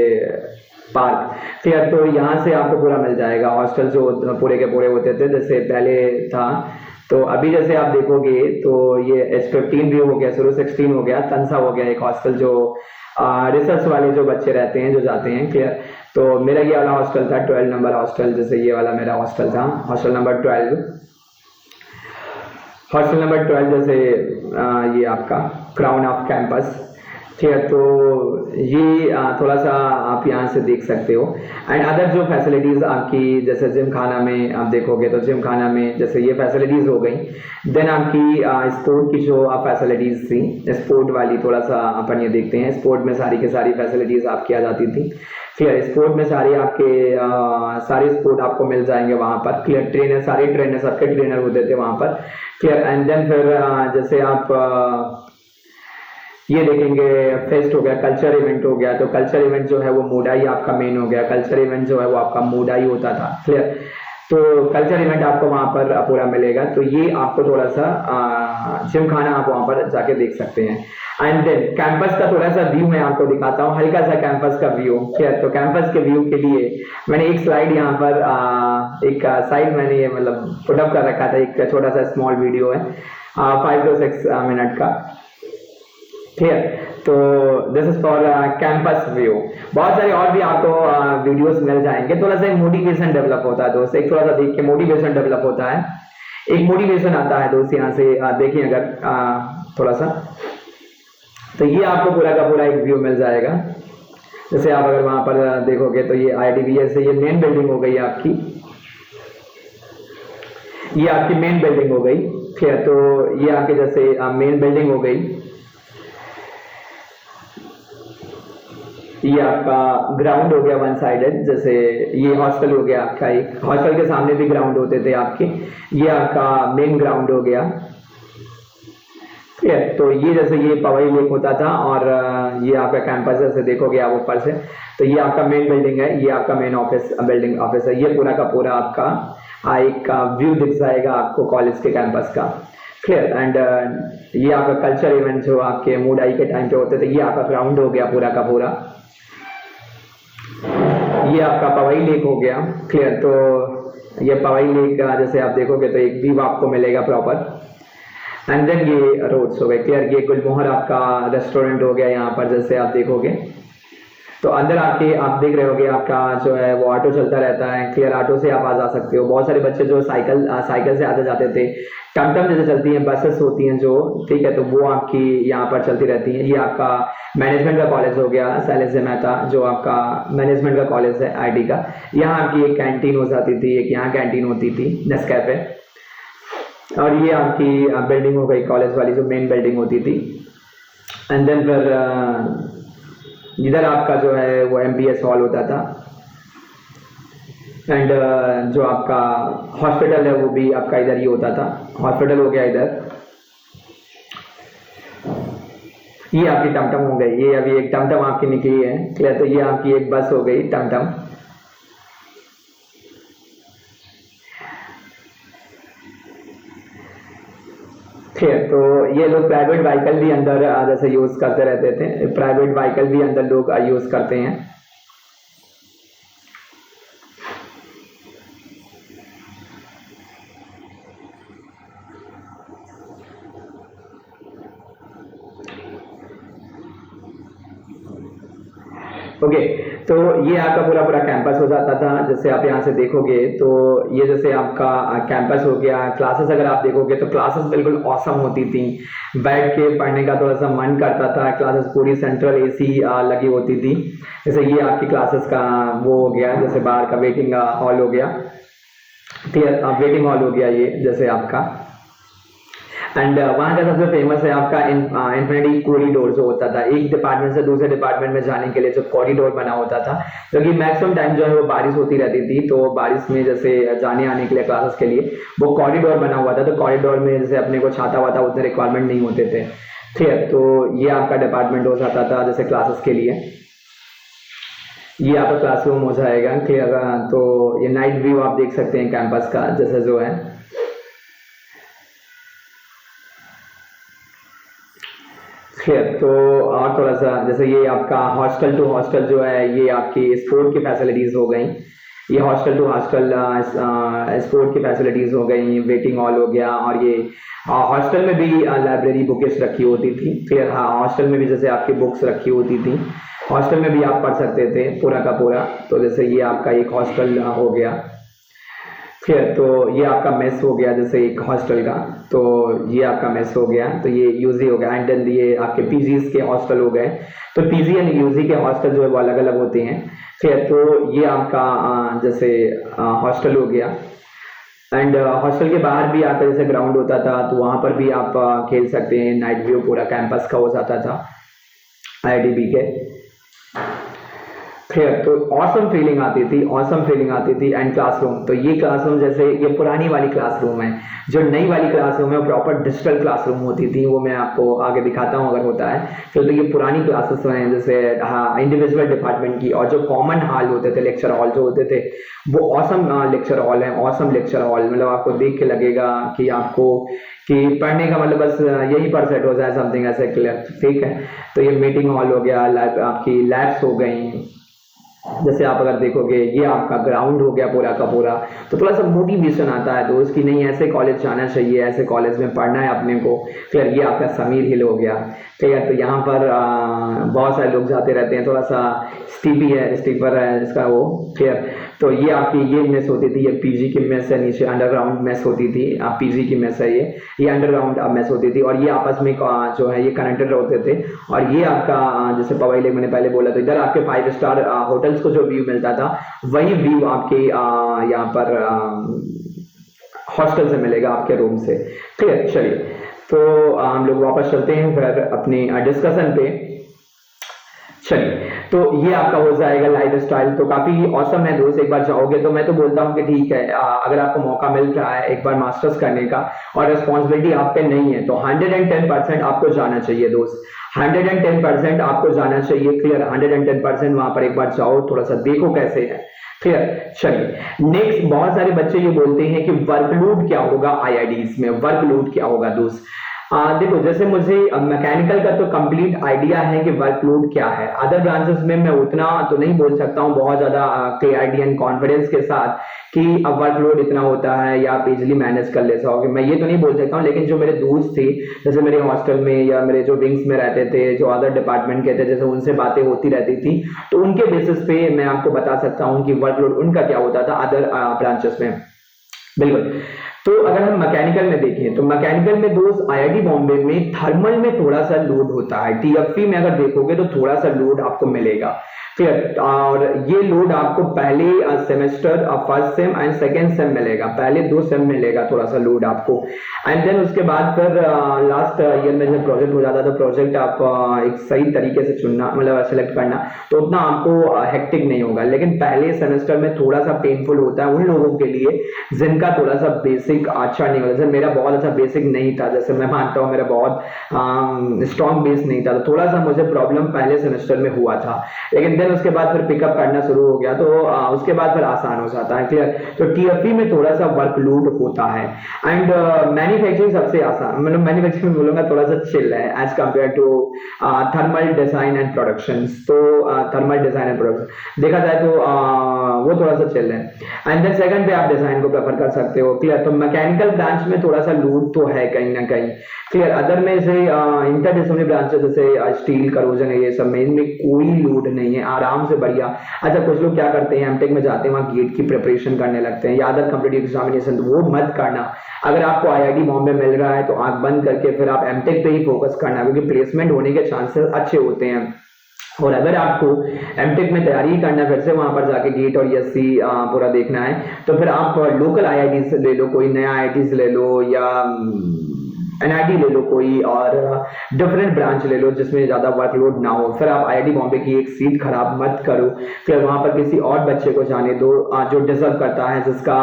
पार्क, ठीक है। तो यहाँ से आपको पूरा मिल जाएगा। हॉस्टल जो पूरे के पूरे होते थे जैसे पहले था, तो अभी जैसे आप देखोगे तो ये H15 भी हो गया, शुरू 16 हो गया, तनसा हो गया एक हॉस्टल जो रिसर्च वाले जो बच्चे रहते हैं जो जाते हैं, क्लियर। तो मेरा ये वाला हॉस्टल था 12 नंबर हॉस्टल, जैसे ये वाला मेरा हॉस्टल था, हॉस्टल नंबर 12, हॉस्टल नंबर 12 जैसे ये आपका क्राउन ऑफ कैंपस, ठीक है। तो ये थोड़ा सा आप यहाँ से देख सकते हो। एंड अदर जो फैसिलिटीज़ आपकी जैसे जिम खाना में आप देखोगे तो जिम खाना में जैसे ये फैसिलिटीज़ हो गई। देन आपकी स्पोर्ट की जो फैसिलिटीज़ थी, स्पोर्ट वाली थोड़ा सा अपन ये देखते हैं। स्पोर्ट में सारी की सारी फैसिलिटीज़ आपकी आ जाती थी, क्लियर। स्पोर्ट में सारे आपके सारे स्पोर्ट आपको मिल जाएंगे वहाँ पर, क्लियर। ट्रेनर, सारे ट्रेनर, सबके ट्रेनर होते थे वहाँ पर, क्लियर। एंड देन फिर जैसे आप ये देखेंगे फेस्ट हो गया, कल्चर इवेंट हो गया। तो कल्चर इवेंट जो है वो मूडाई आपका मेन हो गया, कल्चर इवेंट जो है वो आपका मूडाई होता था, क्लियर। तो कल्चर इवेंट आपको वहाँ पर पूरा मिलेगा। तो ये आपको थोड़ा सा जिम खाना आप वहाँ पर जाके देख सकते हैं। एंड देन कैंपस का थोड़ा सा व्यू मैं आपको दिखाता हूँ, हल्का सा कैंपस का व्यू, क्लियर। तो कैंपस के व्यू के लिए मैंने एक स्लाइड यहाँ पर एक साइड मैंने ये मतलब पुटअप कर रखा था, एक छोटा सा स्मॉल वीडियो है 5 to 6 मिनट का, क्लियर। तो this is for campus view. बहुत सारे और भी आपको वीडियोस मिल जाएंगे। थोड़ा सा मोटिवेशन डेवलप होता है दोस्त, एक थोड़ा सा देख के मोटिवेशन डेवलप होता है, एक मोटिवेशन आता है दोस्त। यहाँ से देखिए अगर थोड़ा सा, तो ये आपको पूरा का पूरा एक व्यू मिल जाएगा। जैसे आप अगर वहां पर देखोगे तो ये IDBS से ये मेन बिल्डिंग हो गई आपकी, ये आपकी मेन बिल्डिंग हो गई, क्लियर। तो ये आपके जैसे मेन बिल्डिंग हो गई, ये आपका ग्राउंड हो गया वन साइडेड, जैसे ये हॉस्टल हो गया आपका, एक हॉस्टल के सामने भी ग्राउंड होते थे आपके, ये आपका मेन ग्राउंड हो गया। ठीक है, तो ये जैसे ये पवई लेक होता था और ये आपका कैंपस जैसे देखोगे आप ऊपर से, तो ये आपका मेन बिल्डिंग है, ये आपका मेन ऑफिस बिल्डिंग ऑफिस है, ये पूरा का पूरा आपका एक व्यू दिख जाएगा आपको कॉलेज के कैंपस का। क्लियर। एंड ये आपका कल्चर इवेंट जो आपके मूड आई के टाइम पे होते थे, ये आपका ग्राउंड हो गया पूरा का पूरा। ये आपका पवई लेक हो गया। क्लियर। तो ये पवई लेक जैसे आप देखोगे तो एक व्यू आपको मिलेगा प्रॉपर। एंड देन ये रोड्स हो गए। क्लियर। ये गुलमोहर आपका रेस्टोरेंट हो गया यहाँ पर, जैसे आप देखोगे तो अंदर आपके आप देख रहे होगे आपका जो है वो ऑटो चलता रहता है। क्लियर। ऑटो से आप आ जा सकते हो। बहुत सारे बच्चे जो साइकिल से आते जाते थे, टमटम जैसे चलती हैं, बसेस होती हैं जो, ठीक है, तो वो आपकी यहाँ पर चलती रहती हैं। ये आपका मैनेजमेंट का कॉलेज हो गया, शैलेश मेहता, जो आपका मैनेजमेंट का कॉलेज है आईटी का। यहाँ आपकी एक कैंटीन हो जाती थी, एक यहाँ कैंटीन होती थी नेस्कैफे। और ये आपकी बिल्डिंग हो गई कॉलेज वाली, जो मेन बिल्डिंग होती थी। एंड देन फिर इधर आपका जो है वो एमपीएस हॉल होता था। एंड जो आपका हॉस्पिटल है वो भी आपका इधर ही होता था, हॉस्पिटल हो गया इधर। ये आपकी टमटम हो गई, ये अभी एक टमटम आपकी निकली है। क्लियर। तो ये आपकी एक बस हो गई टमटम। क्लियर। तो ये लोग प्राइवेट व्हीकल भी अंदर जैसे यूज करते रहते थे, प्राइवेट व्हीकल भी अंदर लोग यूज करते हैं। ओके। तो ये आपका पूरा पूरा कैंपस हो जाता था। जैसे आप यहाँ से देखोगे तो ये जैसे आपका कैंपस हो गया। क्लासेस अगर आप देखोगे तो क्लासेस बिल्कुल ऑसम होती थी, बैठ के पढ़ने का थोड़ा सा मन करता था। क्लासेस पूरी सेंट्रल एसी लगी होती थी। जैसे ये आपकी क्लासेस का वो हो गया, जैसे बाहर का वेटिंग हॉल हो गया। क्लियर। वेटिंग हॉल हो गया ये जैसे आपका। एंड वहाँ का सबसे फेमस है आपका इन्फिनिटी कॉरिडोर जो होता था, एक डिपार्टमेंट से दूसरे डिपार्टमेंट में जाने के लिए जो कॉरिडोर बना होता था, क्योंकि मैक्सिमम टाइम जो है वो बारिश होती रहती थी, तो बारिश में जैसे जाने आने के लिए क्लासेस के लिए वो कॉरिडोर बना हुआ था। तो कॉरिडोर में जैसे अपने को छाता वाता उतने रिक्वायरमेंट नहीं होते थे। ठीक है। तो ये आपका डिपार्टमेंट हो जाता था जैसे क्लासेस के लिए। ये आपका क्लासरूम हो जाएगा। क्लियर। तो ये नाइट व्यू आप देख सकते हैं कैंपस का जैसे जो है। क्लियर। तो और थोड़ा सा जैसे ये आपका हॉस्टल टू हॉस्टल जो है, ये आपकी स्पोर्ट की फैसिलिटीज हो गई। ये हॉस्टल टू हॉस्टल स्पोर्ट की फैसिलिटीज हो गई, वेटिंग हॉल हो गया। और ये हॉस्टल में भी लाइब्रेरी बुक्स रखी होती थी। क्लियर। हाँ, हॉस्टल में भी जैसे आपकी बुक्स रखी होती थी, हॉस्टल में भी आप पढ़ सकते थे पूरा का पूरा। तो जैसे ये आपका एक हॉस्टल हो गया। फिर तो ये आपका मेस हो गया जैसे एक हॉस्टल का, तो ये आपका मेस हो गया। तो ये यूजी हो गया। एंड देन ये आपके पीजीज के हॉस्टल हो गए। तो पीजी एंड यूजी के हॉस्टल जो है वो अलग अलग होते हैं। फिर तो ये आपका जैसे हॉस्टल हो गया। एंड हॉस्टल के बाहर भी आपका जैसे ग्राउंड होता था, तो वहाँ पर भी आप खेल सकते हैं। नाइट व्यू पूरा कैंपस का हो जाता था आईआईटीबी के। क्लियर। तो ऑसम फीलिंग आती थी, ऑसम फीलिंग आती थी। एंड क्लासरूम, तो ये क्लासरूम जैसे ये पुरानी वाली क्लासरूम है, जो नई वाली क्लासरूम है वो प्रॉपर डिजिटल क्लासरूम होती थी। वो मैं आपको आगे दिखाता हूँ अगर होता है। तो ये पुरानी क्लासेस हैं जैसे इंडिविजुअल डिपार्टमेंट की, और जो कॉमन हॉल होते थे, लेक्चर हॉल जो होते थे, वो ऑसम लेक्चर हॉल है। ऑसम लेक्चर हॉल मतलब आपको देख के लगेगा कि आपको कि पढ़ने का मतलब बस यही पर सेट हो जाए समथिंग ऐसे। क्लियर। ठीक है। तो ये मीटिंग हॉल हो गया, आपकी लैब्स हो गई। जैसे आप अगर देखोगे ये आपका ग्राउंड हो गया पूरा का पूरा। तो थोड़ा सा मोटिवेशन आता है दोस्त की नहीं ऐसे कॉलेज जाना चाहिए, ऐसे कॉलेज में पढ़ना है अपने को। फिर ये आपका समीर हिल हो गया। ठीक है। तो यहाँ पर बहुत सारे लोग जाते रहते हैं। थोड़ा सा स्टीपर है इसका वो। क्लियर। तो ये आपकी ये मेस होती थी, ये पीजी की मेस है, नीचे अंडरग्राउंड मेस होती थी। पीजी की मेस है ये अंडरग्राउंड मेस होती थी। और ये आपस में जो है ये कनेक्टेड होते थे। और ये आपका जैसे पवई लेक मैंने पहले बोला, तो इधर आपके 5 स्टार होटल्स को जो व्यू मिलता था, वही व्यू आपके यहाँ पर हॉस्टल से मिलेगा, आपके रूम से। क्लियर, चलिए तो हम लोग वापस चलते हैं फिर अपनी डिस्कशन पे। चलिए, तो ये आपका हो जाएगा लाइफ स्टाइल। तो काफी औसम है दोस्त, एक बार जाओगे तो मैं तो बोलता हूँ कि ठीक है, अगर आपको मौका मिल रहा है एक बार मास्टर्स करने का और रिस्पॉन्सिबिलिटी आप पे नहीं है तो 110% आपको जाना चाहिए दोस्त, 110% आपको जाना चाहिए। क्लियर, 110% वहां पर एक बार जाओ, थोड़ा सा देखो कैसे है। क्लियर, चलिए नेक्स्ट। बहुत सारे बच्चे ये बोलते हैं कि वर्कलोड क्या होगा आईआईटीज में, वर्कलोड क्या होगा दोस्त। देखो, जैसे मुझे मैकेनिकल का तो कंप्लीट आइडिया है कि वर्कलोड क्या है। अदर ब्रांचेस में मैं उतना तो नहीं बोल सकता हूँ बहुत ज्यादा क्लियरिटी एंड कॉन्फिडेंस के साथ कि अब वर्कलोड इतना होता है या आप इजिली मैनेज कर ले सकोगे, मैं ये तो नहीं बोल सकता हूँ। लेकिन जो मेरे दोस्त थे, जैसे मेरे हॉस्टल में या मेरे जो विंग्स में रहते थे, जो अदर डिपार्टमेंट के थे, जैसे उनसे बातें होती रहती थी, तो उनके बेसिस पे मैं आपको बता सकता हूँ कि वर्कलोड उनका क्या होता था अदर ब्रांचेस में। बिल्कुल। तो अगर हम मैकेनिकल में देखें तो मैकेनिकल में दोस्त आईआईटी बॉम्बे में थर्मल में थोड़ा सा लोड होता है, टीएफई में अगर देखोगे तो थोड़ा सा लोड आपको मिलेगा। क्लियर, और ये लोड आपको पहले semester first sem and second same मिलेगा, पहले 2 सेम मिलेगा थोड़ा सा लोड आपको। एंड देन उसके बाद फिर लास्ट ईयर में जब प्रोजेक्ट हो जाता है तो प्रोजेक्ट आप एक सही तरीके से चुनना, मतलब सेलेक्ट करना, तो उतना आपको हेक्टिक नहीं होगा। लेकिन पहले सेमेस्टर में थोड़ा सा पेनफुल होता है उन लोगों के लिए जिनका थोड़ा सा बेसिक अच्छा नहीं होता। जैसे मेरा बहुत अच्छा बेसिक नहीं था, जैसे मैं मानता हूँ मेरा बहुत स्ट्रॉन्ग बेस नहीं था, तो थोड़ा सा मुझे प्रॉब्लम पहले सेमेस्टर में हुआ था। लेकिन देन उसके बाद फिर पिकअप करना शुरू हो गया, तो उसके बाद फिर आसान हो जाता है। क्लियर, तो टीएफई में थोड़ा सा वर्कलोड होता है। एंड मैन्युफैक्चरिंग सबसे आसान, मतलब मैन्युफैक्चरिंग बोलूंगा थोड़ा सा चिल है as compare to thermal design and production. तो थर्मल डिजाइन एंड प्रोडक्शन देखा जाए तो वो थोड़ा सा चिल है। एंड देन सेकंड पे आप डिजाइन को प्रेफर कर सकते हो। क्लियर, तो मैकेनिकल ब्रांच में थोड़ा सा लोड तो है कहीं ना कहीं। क्लियर, अदर में से इंटरडिसिप्लिनरी ब्रांचेस जैसे स्टील करोजन है, ये सब में इनमें कोई लोड नहीं है, आराम से बढ़िया। अच्छा, कुछ लोग क्या करते हैं, एमटेक में जाते हैं वहां गेट की प्रिपरेशन करने लगते हैं या अदर कॉम्पिटिटिव एग्जामिनेशन, तो वो मत करना। अगर आपको आईआईटी बॉम्बे मिल रहा है तो आंख बंद करके फिर आप एमटेक पे ही फोकस करना, क्योंकि प्लेसमेंट होने के चांसेस अच्छे होते हैं। और अगर आपको एमटेक में तैयारी करना फिर से वहां पर जाके गेट और ईएससी पूरा देखना है, तो फिर आप लोकल आईआईटी ले लो, कोई नया आईआईटी ले लो या एनआईटी ले लो कोई, और डिफरेंट ब्रांच ले लो जिसमें ज्यादा वर्कलोड ना हो। फिर आप आईआईटी बॉम्बे की एक सीट खराब मत करो, फिर वहां पर किसी और बच्चे को जाने दो जो डिजर्व करता है, जिसका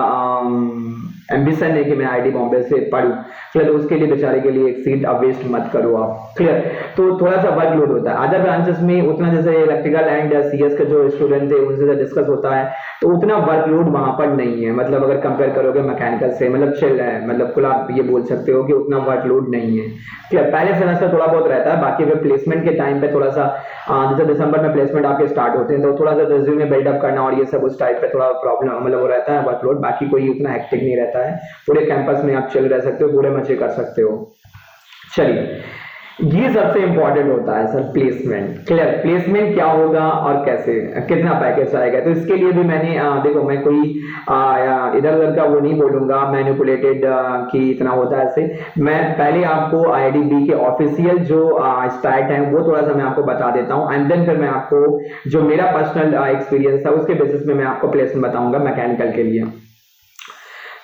एम्बिशन है कि मैं आईआईटी बॉम्बे से पढ़ूं। फिर उसके लिए बेचारे के लिए एक सीट अब वेस्ट मत करो आप। क्लियर, तो थोड़ा सा वर्कलोड होता है। अदर ब्रांचेस में उतना, जैसे इलेक्ट्रिकल एंड सीएस के जो स्टूडेंट थे उनसे डिस्कस होता है, तो उतना वर्कलोड वहां पर नहीं है। मतलब अगर कंपेयर करोगे मैकेनिकल से, मतलब चिल है, मतलब कुल आप ये बोल सकते हो कि उतना वर्कलोड नहीं है। क्लियर, पहले सेमेस्टर थोड़ा बहुत रहता है, बाकी फिर प्लेसमेंट के टाइम पे थोड़ा सा, जैसे दिसंबर में प्लेसमेंट आपके स्टार्ट होते हैं, तो थोड़ा सा रिज्यूमे बिल्डअप करना और ये सब उस टाइप पे थोड़ा प्रॉब्लम, मतलब वो रहता है वर्कलोड। बाकी कोई उतना हेक्टिक नहीं रहता है, पूरे कैंपस में आप चल रह सकते हो, पूरे मजे कर सकते हो। चलिए, ये सबसे इंपॉर्टेंट होता है सर, प्लेसमेंट। क्लियर, प्लेसमेंट क्या होगा और कैसे, कितना पैकेज आएगा, तो इसके लिए भी मैंने देखो, मैं कोई इधर उधर का वो नहीं बोलूंगा मैनिपुलेटेड कि इतना होता है ऐसे। मैं पहले आपको आईआईटी के ऑफिशियल जो स्टार्ट है वो थोड़ा सा मैं आपको बता देता हूँ, एंड देन फिर मैं आपको जो मेरा पर्सनल एक्सपीरियंस था उसके बेसिस में मैं आपको प्लेसमेंट बताऊंगा मैकेनिकल के लिए।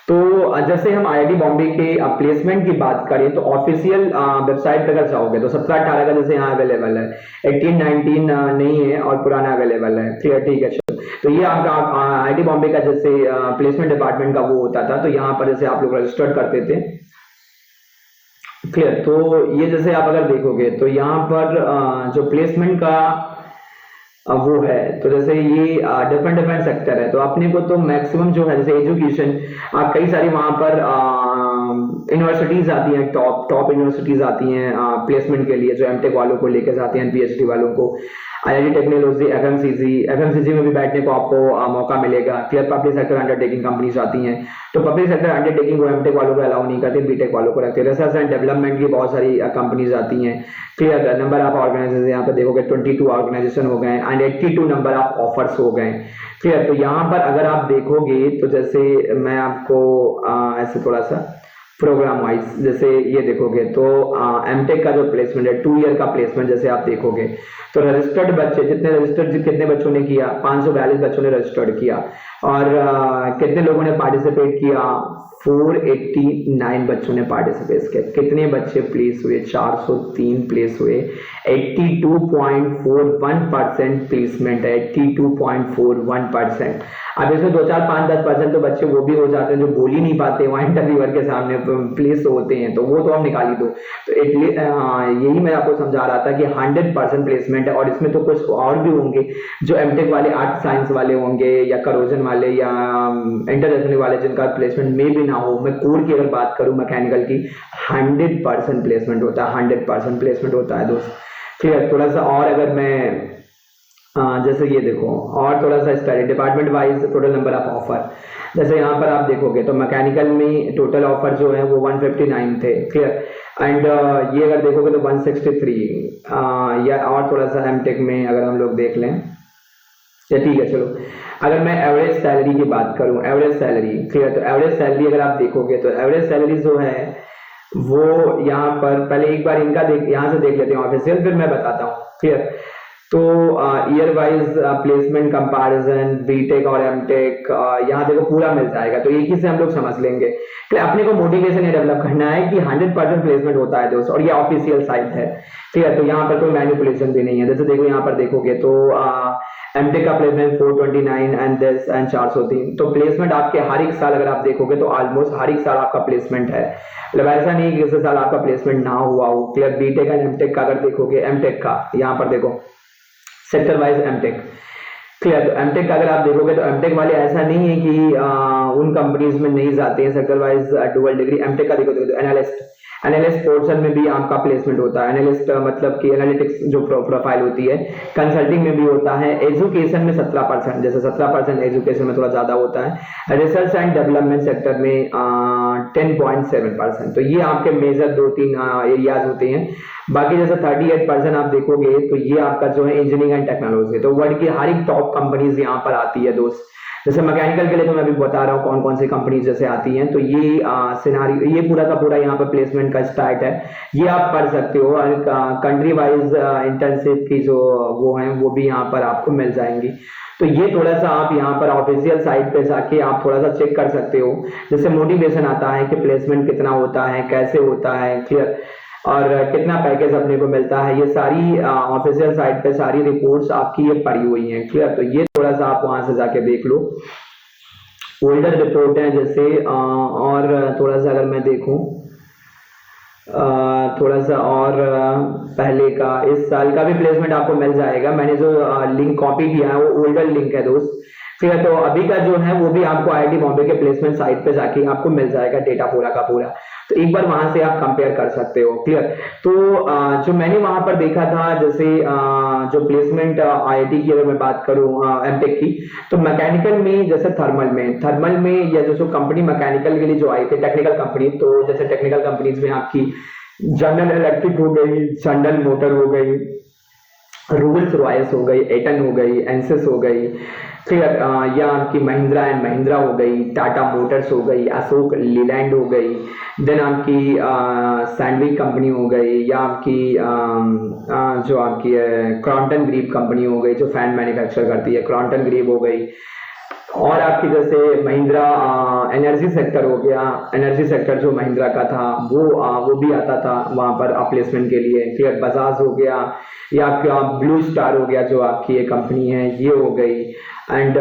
तो जैसे हम आईआईटी बॉम्बे के प्लेसमेंट की बात करें तो ऑफिशियल वेबसाइट पर अगर जाओगे तो 17-18 का जैसे यहाँ अवेलेबल है, 18-19 नहीं है और पुराना अवेलेबल है। क्लियर, ठीक है, चलो। तो ये आपका आईआईटी बॉम्बे का जैसे प्लेसमेंट डिपार्टमेंट का वो होता था, तो यहाँ पर जैसे आप लोग रजिस्टर्ड करते थे। क्लियर, तो ये जैसे आप अगर देखोगे तो यहाँ पर जो प्लेसमेंट का वो है, तो जैसे ये डिफरेंट डिफरेंट सेक्टर है, तो अपने को तो मैक्सिमम जो है जैसे एजुकेशन, कई सारी वहां पर यूनिवर्सिटीज आती हैं, टॉप यूनिवर्सिटीज आती हैं प्लेसमेंट के लिए, जो एमटेक वालों को लेकर जाती हैं, पीएचडी वालों को। आईआईटी टेक्नोलॉजी, एफएमसीजी में भी बैठने को आपको मौका मिलेगा। Clear, public sector undertaking companies आती हैं, तो पब्लिक सेक्टर अंडरटेकिंग को एमटेक वालों को अलाउ नहीं करते, बीटेक वालों को रखते हैं। रिसर्च एंड डेवलपमेंट की बहुत सारी कंपनीज आती हैं। क्लियर, नंबर ऑफ ऑर्गेनाइजेशन यहाँ पे देखोगे 22 ऑर्गेनाइजेशन हो गए एंड 82 नंबर ऑफ ऑफर्स हो गए। क्लियर, तो यहाँ पर अगर आप देखोगे तो जैसे मैं आपको ऐसे थोड़ा सा प्रोग्राम वाइज जैसे ये देखोगे तो एमटेक का जो प्लेसमेंट है 2 ईयर का प्लेसमेंट जैसे आप देखोगे तो रजिस्टर्ड बच्चे कितने बच्चों ने किया, 542 बच्चों ने रजिस्टर्ड किया। और कितने लोगों ने पार्टिसिपेट किया? 489 बच्चों ने पार्टिसिपेट किया। कितने बच्चे प्लेस हुए? 403 प्लेस हुए। 82.41% प्लेसमेंट है, 82.41%। अब इसमें 2 4 5 10% तो बच्चे वो भी हो जाते हैं जो बोल ही नहीं पाते, वहाँ इंटरव्यूअर के सामने प्लेस होते हैं, तो वो तो हम निकाल ही दो। तो यही मैं आपको समझा रहा था कि 100% प्लेसमेंट है। और इसमें तो कुछ और भी होंगे जो एमटेक वाले, आर्ट साइंस वाले होंगे, या करोजन वाले, या इंटरनेशनल वाले, जिनका प्लेसमेंट में भी ना हो। मैं कोर की अगर बात करूं मैकेनिकल की, 100% प्लेसमेंट होता है, 100% प्लेसमेंट होता है दोस्त। क्लियर? थोड़ा सा और अगर मैं जैसे ये देखो, और थोड़ा सा study department wise total number of offer, जैसे यहाँ पर आप देखोगे तो मैकेनिकल में टोटल ऑफर जो है वो 159 थे। क्लियर? एंड ये अगर देखोगे तो 163, या और थोड़ा सा एमटेक में अगर हम लोग देख लें, या ठीक है चलो, अगर मैं एवरेज सैलरी की बात करूं, एवरेज सैलरी, क्लियर, तो एवरेज सैलरी अगर आप देखोगे तो एवरेज सैलरी जो है वो यहाँ पर, पहले एक बार इनका यहाँ से देख लेते हैं ऑफिशियल, फिर मैं बताता हूँ। क्लियर? तो year wise placement comparison BTech और एमटेक, यहाँ देखो पूरा मिल जाएगा, तो एक ही से हम लोग समझ लेंगे। अपने को मोटिवेशन ये डेवलप करना है कि 100% प्लेसमेंट होता है दोस्त, और ये ऑफिशियल साइट है। ठीक है? तो यहाँ पर कोई मैनिपुलेशन भी नहीं है। जैसे देखो यहाँ पर देखोगे तो एमटेक का प्लेसमेंट 429 एंड 403। तो प्लेसमेंट आपके हर एक साल अगर आप देखोगे तो ऑलमोस्ट हर एक साल आपका प्लेसमेंट है, मतलब ऐसा नहीं कि किसी साल आपका प्लेसमेंट ना हुआ हो। क्लियर? बीटेक एंड एमटेक का अगर देखोगे, एमटेक का यहाँ पर देखो सेक्टर वाइज एमटेक। क्लियर? तो एमटेक का अगर आप देखोगे तो एमटेक वाले ऐसा नहीं है कि उन कंपनीज में नहीं जाते हैं sector wise dual degree. MTech का देखो तो एनालिस्ट पोर्शन में भी आपका प्लेसमेंट होता है। एनालिस्ट मतलब कि एनालिटिक्स जो प्रोफाइल होती है, कंसल्टिंग में भी होता है। एजुकेशन में 17%, जैसे 17% एजुकेशन में थोड़ा ज्यादा होता है। रिसर्च एंड डेवलपमेंट सेक्टर में 10.7%। तो ये आपके मेजर 2-3 एरियाज होते हैं। बाकी जैसे 38% आप देखोगे तो ये आपका जो है इंजीनियरिंग एंड टेक्नोलॉजी। तो वर्ल्ड की हर एक टॉप कंपनीज यहाँ पर आती है दोस्त। जैसे मैकेनिकल के लिए तो मैं अभी बता रहा हूँ कौन कौन सी कंपनीज जैसे आती हैं। तो ये सिनारियो, ये पूरा का पूरा यहाँ पर प्लेसमेंट का स्टार्ट है, ये आप पढ़ सकते हो। और कंट्री वाइज इंटर्नशिप की जो वो है वो भी यहाँ पर आपको मिल जाएंगी। तो ये थोड़ा सा आप यहाँ पर ऑफिशियल साइट पे जाके आप थोड़ा सा चेक कर सकते हो, जिससे मोटिवेशन आता है कि प्लेसमेंट कितना होता है, कैसे होता है। क्लियर? और कितना पैकेज अपने को मिलता है, ये सारी ऑफिशियल साइट पे सारी रिपोर्ट्स आपकी ये पड़ी हुई हैं। क्लियर? तो ये थोड़ा सा आप वहां से जाके देख लो। ओल्डर रिपोर्ट है जैसे, और थोड़ा सा अगर मैं देखूं, थोड़ा सा और पहले का, इस साल का भी प्लेसमेंट आपको मिल जाएगा। मैंने जो लिंक कॉपी किया है वो ओल्डर लिंक है दोस्त। ठीक है? तो अभी का जो है वो भी आपको आईआईटी बॉम्बे के प्लेसमेंट साइट पे जाके आपको मिल जाएगा डेटा पूरा का पूरा। तो एक बार वहां से आप कंपेयर कर सकते हो। क्लियर? तो जो मैंने वहां पर देखा था, जैसे जो प्लेसमेंट आईआईटी की अगर मैं बात करूं, एमटेक की, तो मैकेनिकल में जैसे थर्मल में या जो कंपनी मैकेनिकल के लिए जो आई थी टेक्निकल कंपनी, तो जैसे टेक्निकल कंपनीज में आपकी जनरल इलेक्ट्रिक हो गई, जनरल मोटर हो गई, रोल्स रॉयस हो गई, एटन हो गई, एंसिस हो गई। क्लियर? या आपकी महिंद्रा एंड महिंद्रा हो गई, टाटा मोटर्स हो गई, अशोक लीलैंड हो गई, देन आपकी सैंडविच कंपनी हो गई, या आपकी जो आपकी क्रॉम्पटन ग्रीव कंपनी हो गई जो फैन मैन्युफैक्चर करती है, क्रॉम्पटन ग्रीव हो गई। और आपकी जैसे महिंद्रा एनर्जी सेक्टर हो गया, एनर्जी सेक्टर जो महिंद्रा का था वो भी आता था वहां पर प्लेसमेंट के लिए। क्लियर? बजाज हो गया, या आपका ब्लू स्टार हो गया जो आपकी ये कंपनी है, ये हो गई, एंड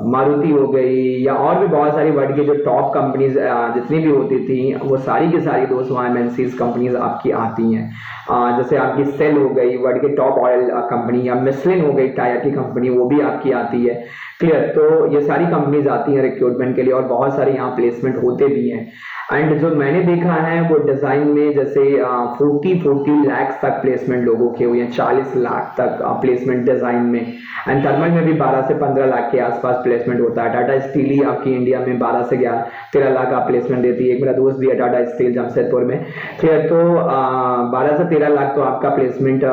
मारुति हो गई, या और भी बहुत सारी वर्ल्ड की जो टॉप कंपनीज जितनी भी होती थी वो सारी की सारी दोस्त वहाँ एमएनसीज कंपनीज आपकी आती हैं। जैसे आपकी सेल हो गई वर्ल्ड की टॉप ऑयल कंपनी, या मिशलिन हो गई टायर की कंपनी, वो भी आपकी आती है। क्लियर? तो ये सारी कंपनीज आती हैं रिक्रूटमेंट के लिए, और बहुत सारे यहाँ प्लेसमेंट होते भी हैं। एंड जो मैंने देखा है वो डिजाइन में जैसे 40 लाख तक प्लेसमेंट लोगों के हुए हैं, 40 लाख तक प्लेसमेंट डिजाइन में। एंड थर्मल में भी 12 से 15 लाख के आसपास प्लेसमेंट होता है। टाटा स्टील ही आपकी इंडिया में 12 से 13 लाख का प्लेसमेंट देती है। एक मेरा दोस्त भी है टाटा स्टील जमशेदपुर में। क्लियर? तो 12 से 13 लाख तो आपका प्लेसमेंट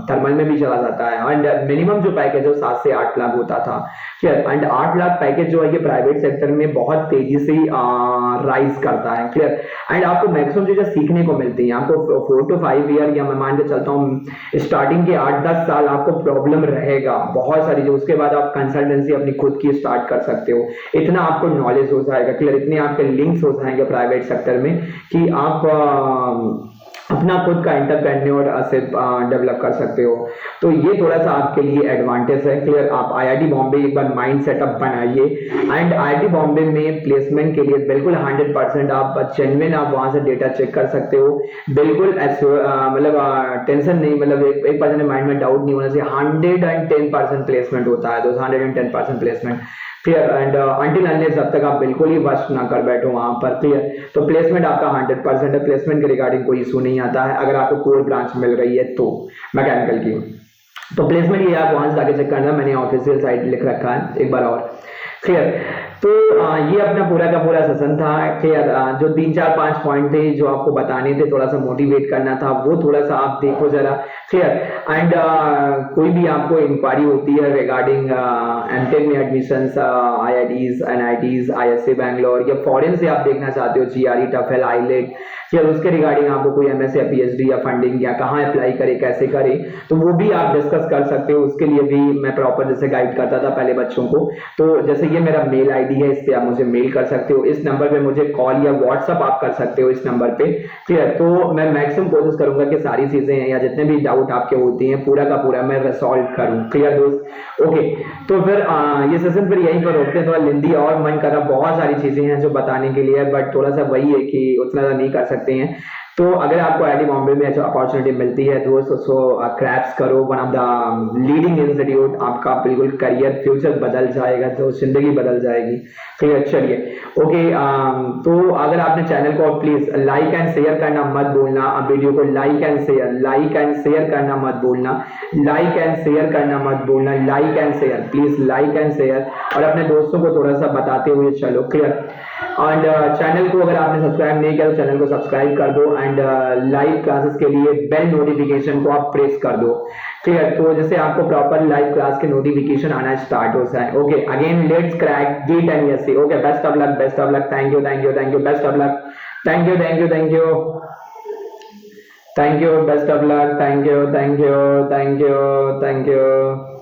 थर्मल में भी चला जाता है। एंड मिनिमम जो पैकेज है 7 से 8 लाख होता था। क्लियर? एंड 8 लाख पैकेज जो है ये प्राइवेट सेक्टर में बहुत तेजी से राइज करता आता है, क्लियर। एंड आपको मैक्सिमम चीजें सीखने को मिलती हैं। आपको 4 to 5 ईयर या मैं मान के चलता हूँ स्टार्टिंग के 8-10 साल आपको प्रॉब्लम रहेगा बहुत सारी, जो उसके बाद आप कंसल्टेंसी अपनी खुद की स्टार्ट कर सकते हो। इतना आपको नॉलेज हो जाएगा, क्लियर, इतने आपके लिंक्स हो जाएंगे प्राइवेट सेक्टर में कि आप अपना खुद का एंटरप्रेन्योर से डेवलप कर सकते हो। तो ये थोड़ा सा आपके लिए एडवांटेज है, क्लियर। आप आईआईटी बॉम्बे एक बार माइंड सेटअप बनाइए एंड आईआईटी बॉम्बे में प्लेसमेंट के लिए बिल्कुल 100% आप जेन्युइन आप वहां से डेटा चेक कर सकते हो। बिल्कुल मतलब टेंशन नहीं, मतलब एक परसेंट माइंड में डाउट नहीं होना चाहिए। 110% प्लेसमेंट होता है, 110% placement, clear. And until unless जब तक आप बिल्कुल ही वश ना कर बैठो वहां पर, क्लियर। तो प्लेसमेंट आपका 100% है, प्लेसमेंट के रिगार्डिंग कोई इशू नहीं आता है अगर आपको कोर ब्रांच मिल रही है तो मैकेनिकल की। तो प्लेसमेंट ये आप वहां से जाके चेक करना, मैंने ऑफिशियल साइट लिख रखा है एक बार और, क्लियर। तो ये अपना पूरा का पूरा सेशन था, क्लियर। जो 3-4-5 पॉइंट थे जो आपको बताने थे, थोड़ा सा मोटिवेट करना था, वो थोड़ा सा आप देखो जरा, क्लियर। एंड कोई भी आपको इंक्वायरी होती है रिगार्डिंग एमटेक में admissions, IITs, NITs, ISA Bangalore, या फॉरेन से आप देखना चाहते हो जीआरई, टफेल, आईलेट, या उसके रिगार्डिंग आपको कोई एमएससी या पीएचडी या फंडिंग या कहाँ अप्लाई करे, कैसे करे, तो वो भी आप डिस्कस कर सकते हो। उसके लिए भी मैं प्रॉपर जैसे गाइड करता था पहले बच्चों को। तो जैसे ये मेरा मेल आईडी है, इस पे आप मुझे मेल कर सकते हो, इस नंबर पे मुझे कॉल या व्हाट्सअप आप कर सकते हो इस नंबर पे, क्लियर। तो मैं मैक्सिमम कोशिश करूंगा कि सारी चीजें या जितने भी डाउट आपके होती हैं पूरा का पूरा मैं रिसॉल्व करूं, क्लियर दोस्त। ओके, तो फिर ये सेशन फिर यहीं पर रोकते हैं, थोड़ा लेंदी और मन कर रहा, बहुत सारी चीजें हैं जो बताने के लिए, बट थोड़ा सा वही है कि उतना नहीं कर सकते हैं। तो अगर आपको आईआईटी बॉम्बे में अच्छा अपॉर्चुनिटी मिलती है दोस्त, उसको क्रैप्स करो, one of the leading institute, आपका बिल्कुल करियर फ्यूचर बदल जाएगा, तो जिंदगी बदल जाएगी, क्लियर। चलिए, ओके। तो अगर आपने चैनल को प्लीज लाइक एंड शेयर करना मत भूलना, वीडियो को लाइक एंड शेयर करना मत भूलना, लाइक एंड शेयर करना मत भूलना, like and share, please like and share, और अपने दोस्तों को थोड़ा सा बताते हुए चलो, क्लियर। एंड चैनल को अगर आपने सब्सक्राइब नहीं किया तो चैनल को सब्सक्राइब कर दो, एंड लाइव क्लासेस के लिए बेल नोटिफिकेशन को आप प्रेस कर दो, क्लियर। तो जैसे आपको प्रॉपर लाइव क्लास के नोटिफिकेशन आना स्टार्ट हो जाए। Okay, again let's crack GEAT and SC। Okay, best of luck, best of luck, thank you, thank you, thank you, best of luck, thank you, thank you, thank you, thank you, best of luck, thank you, thank you, thank you, thank you.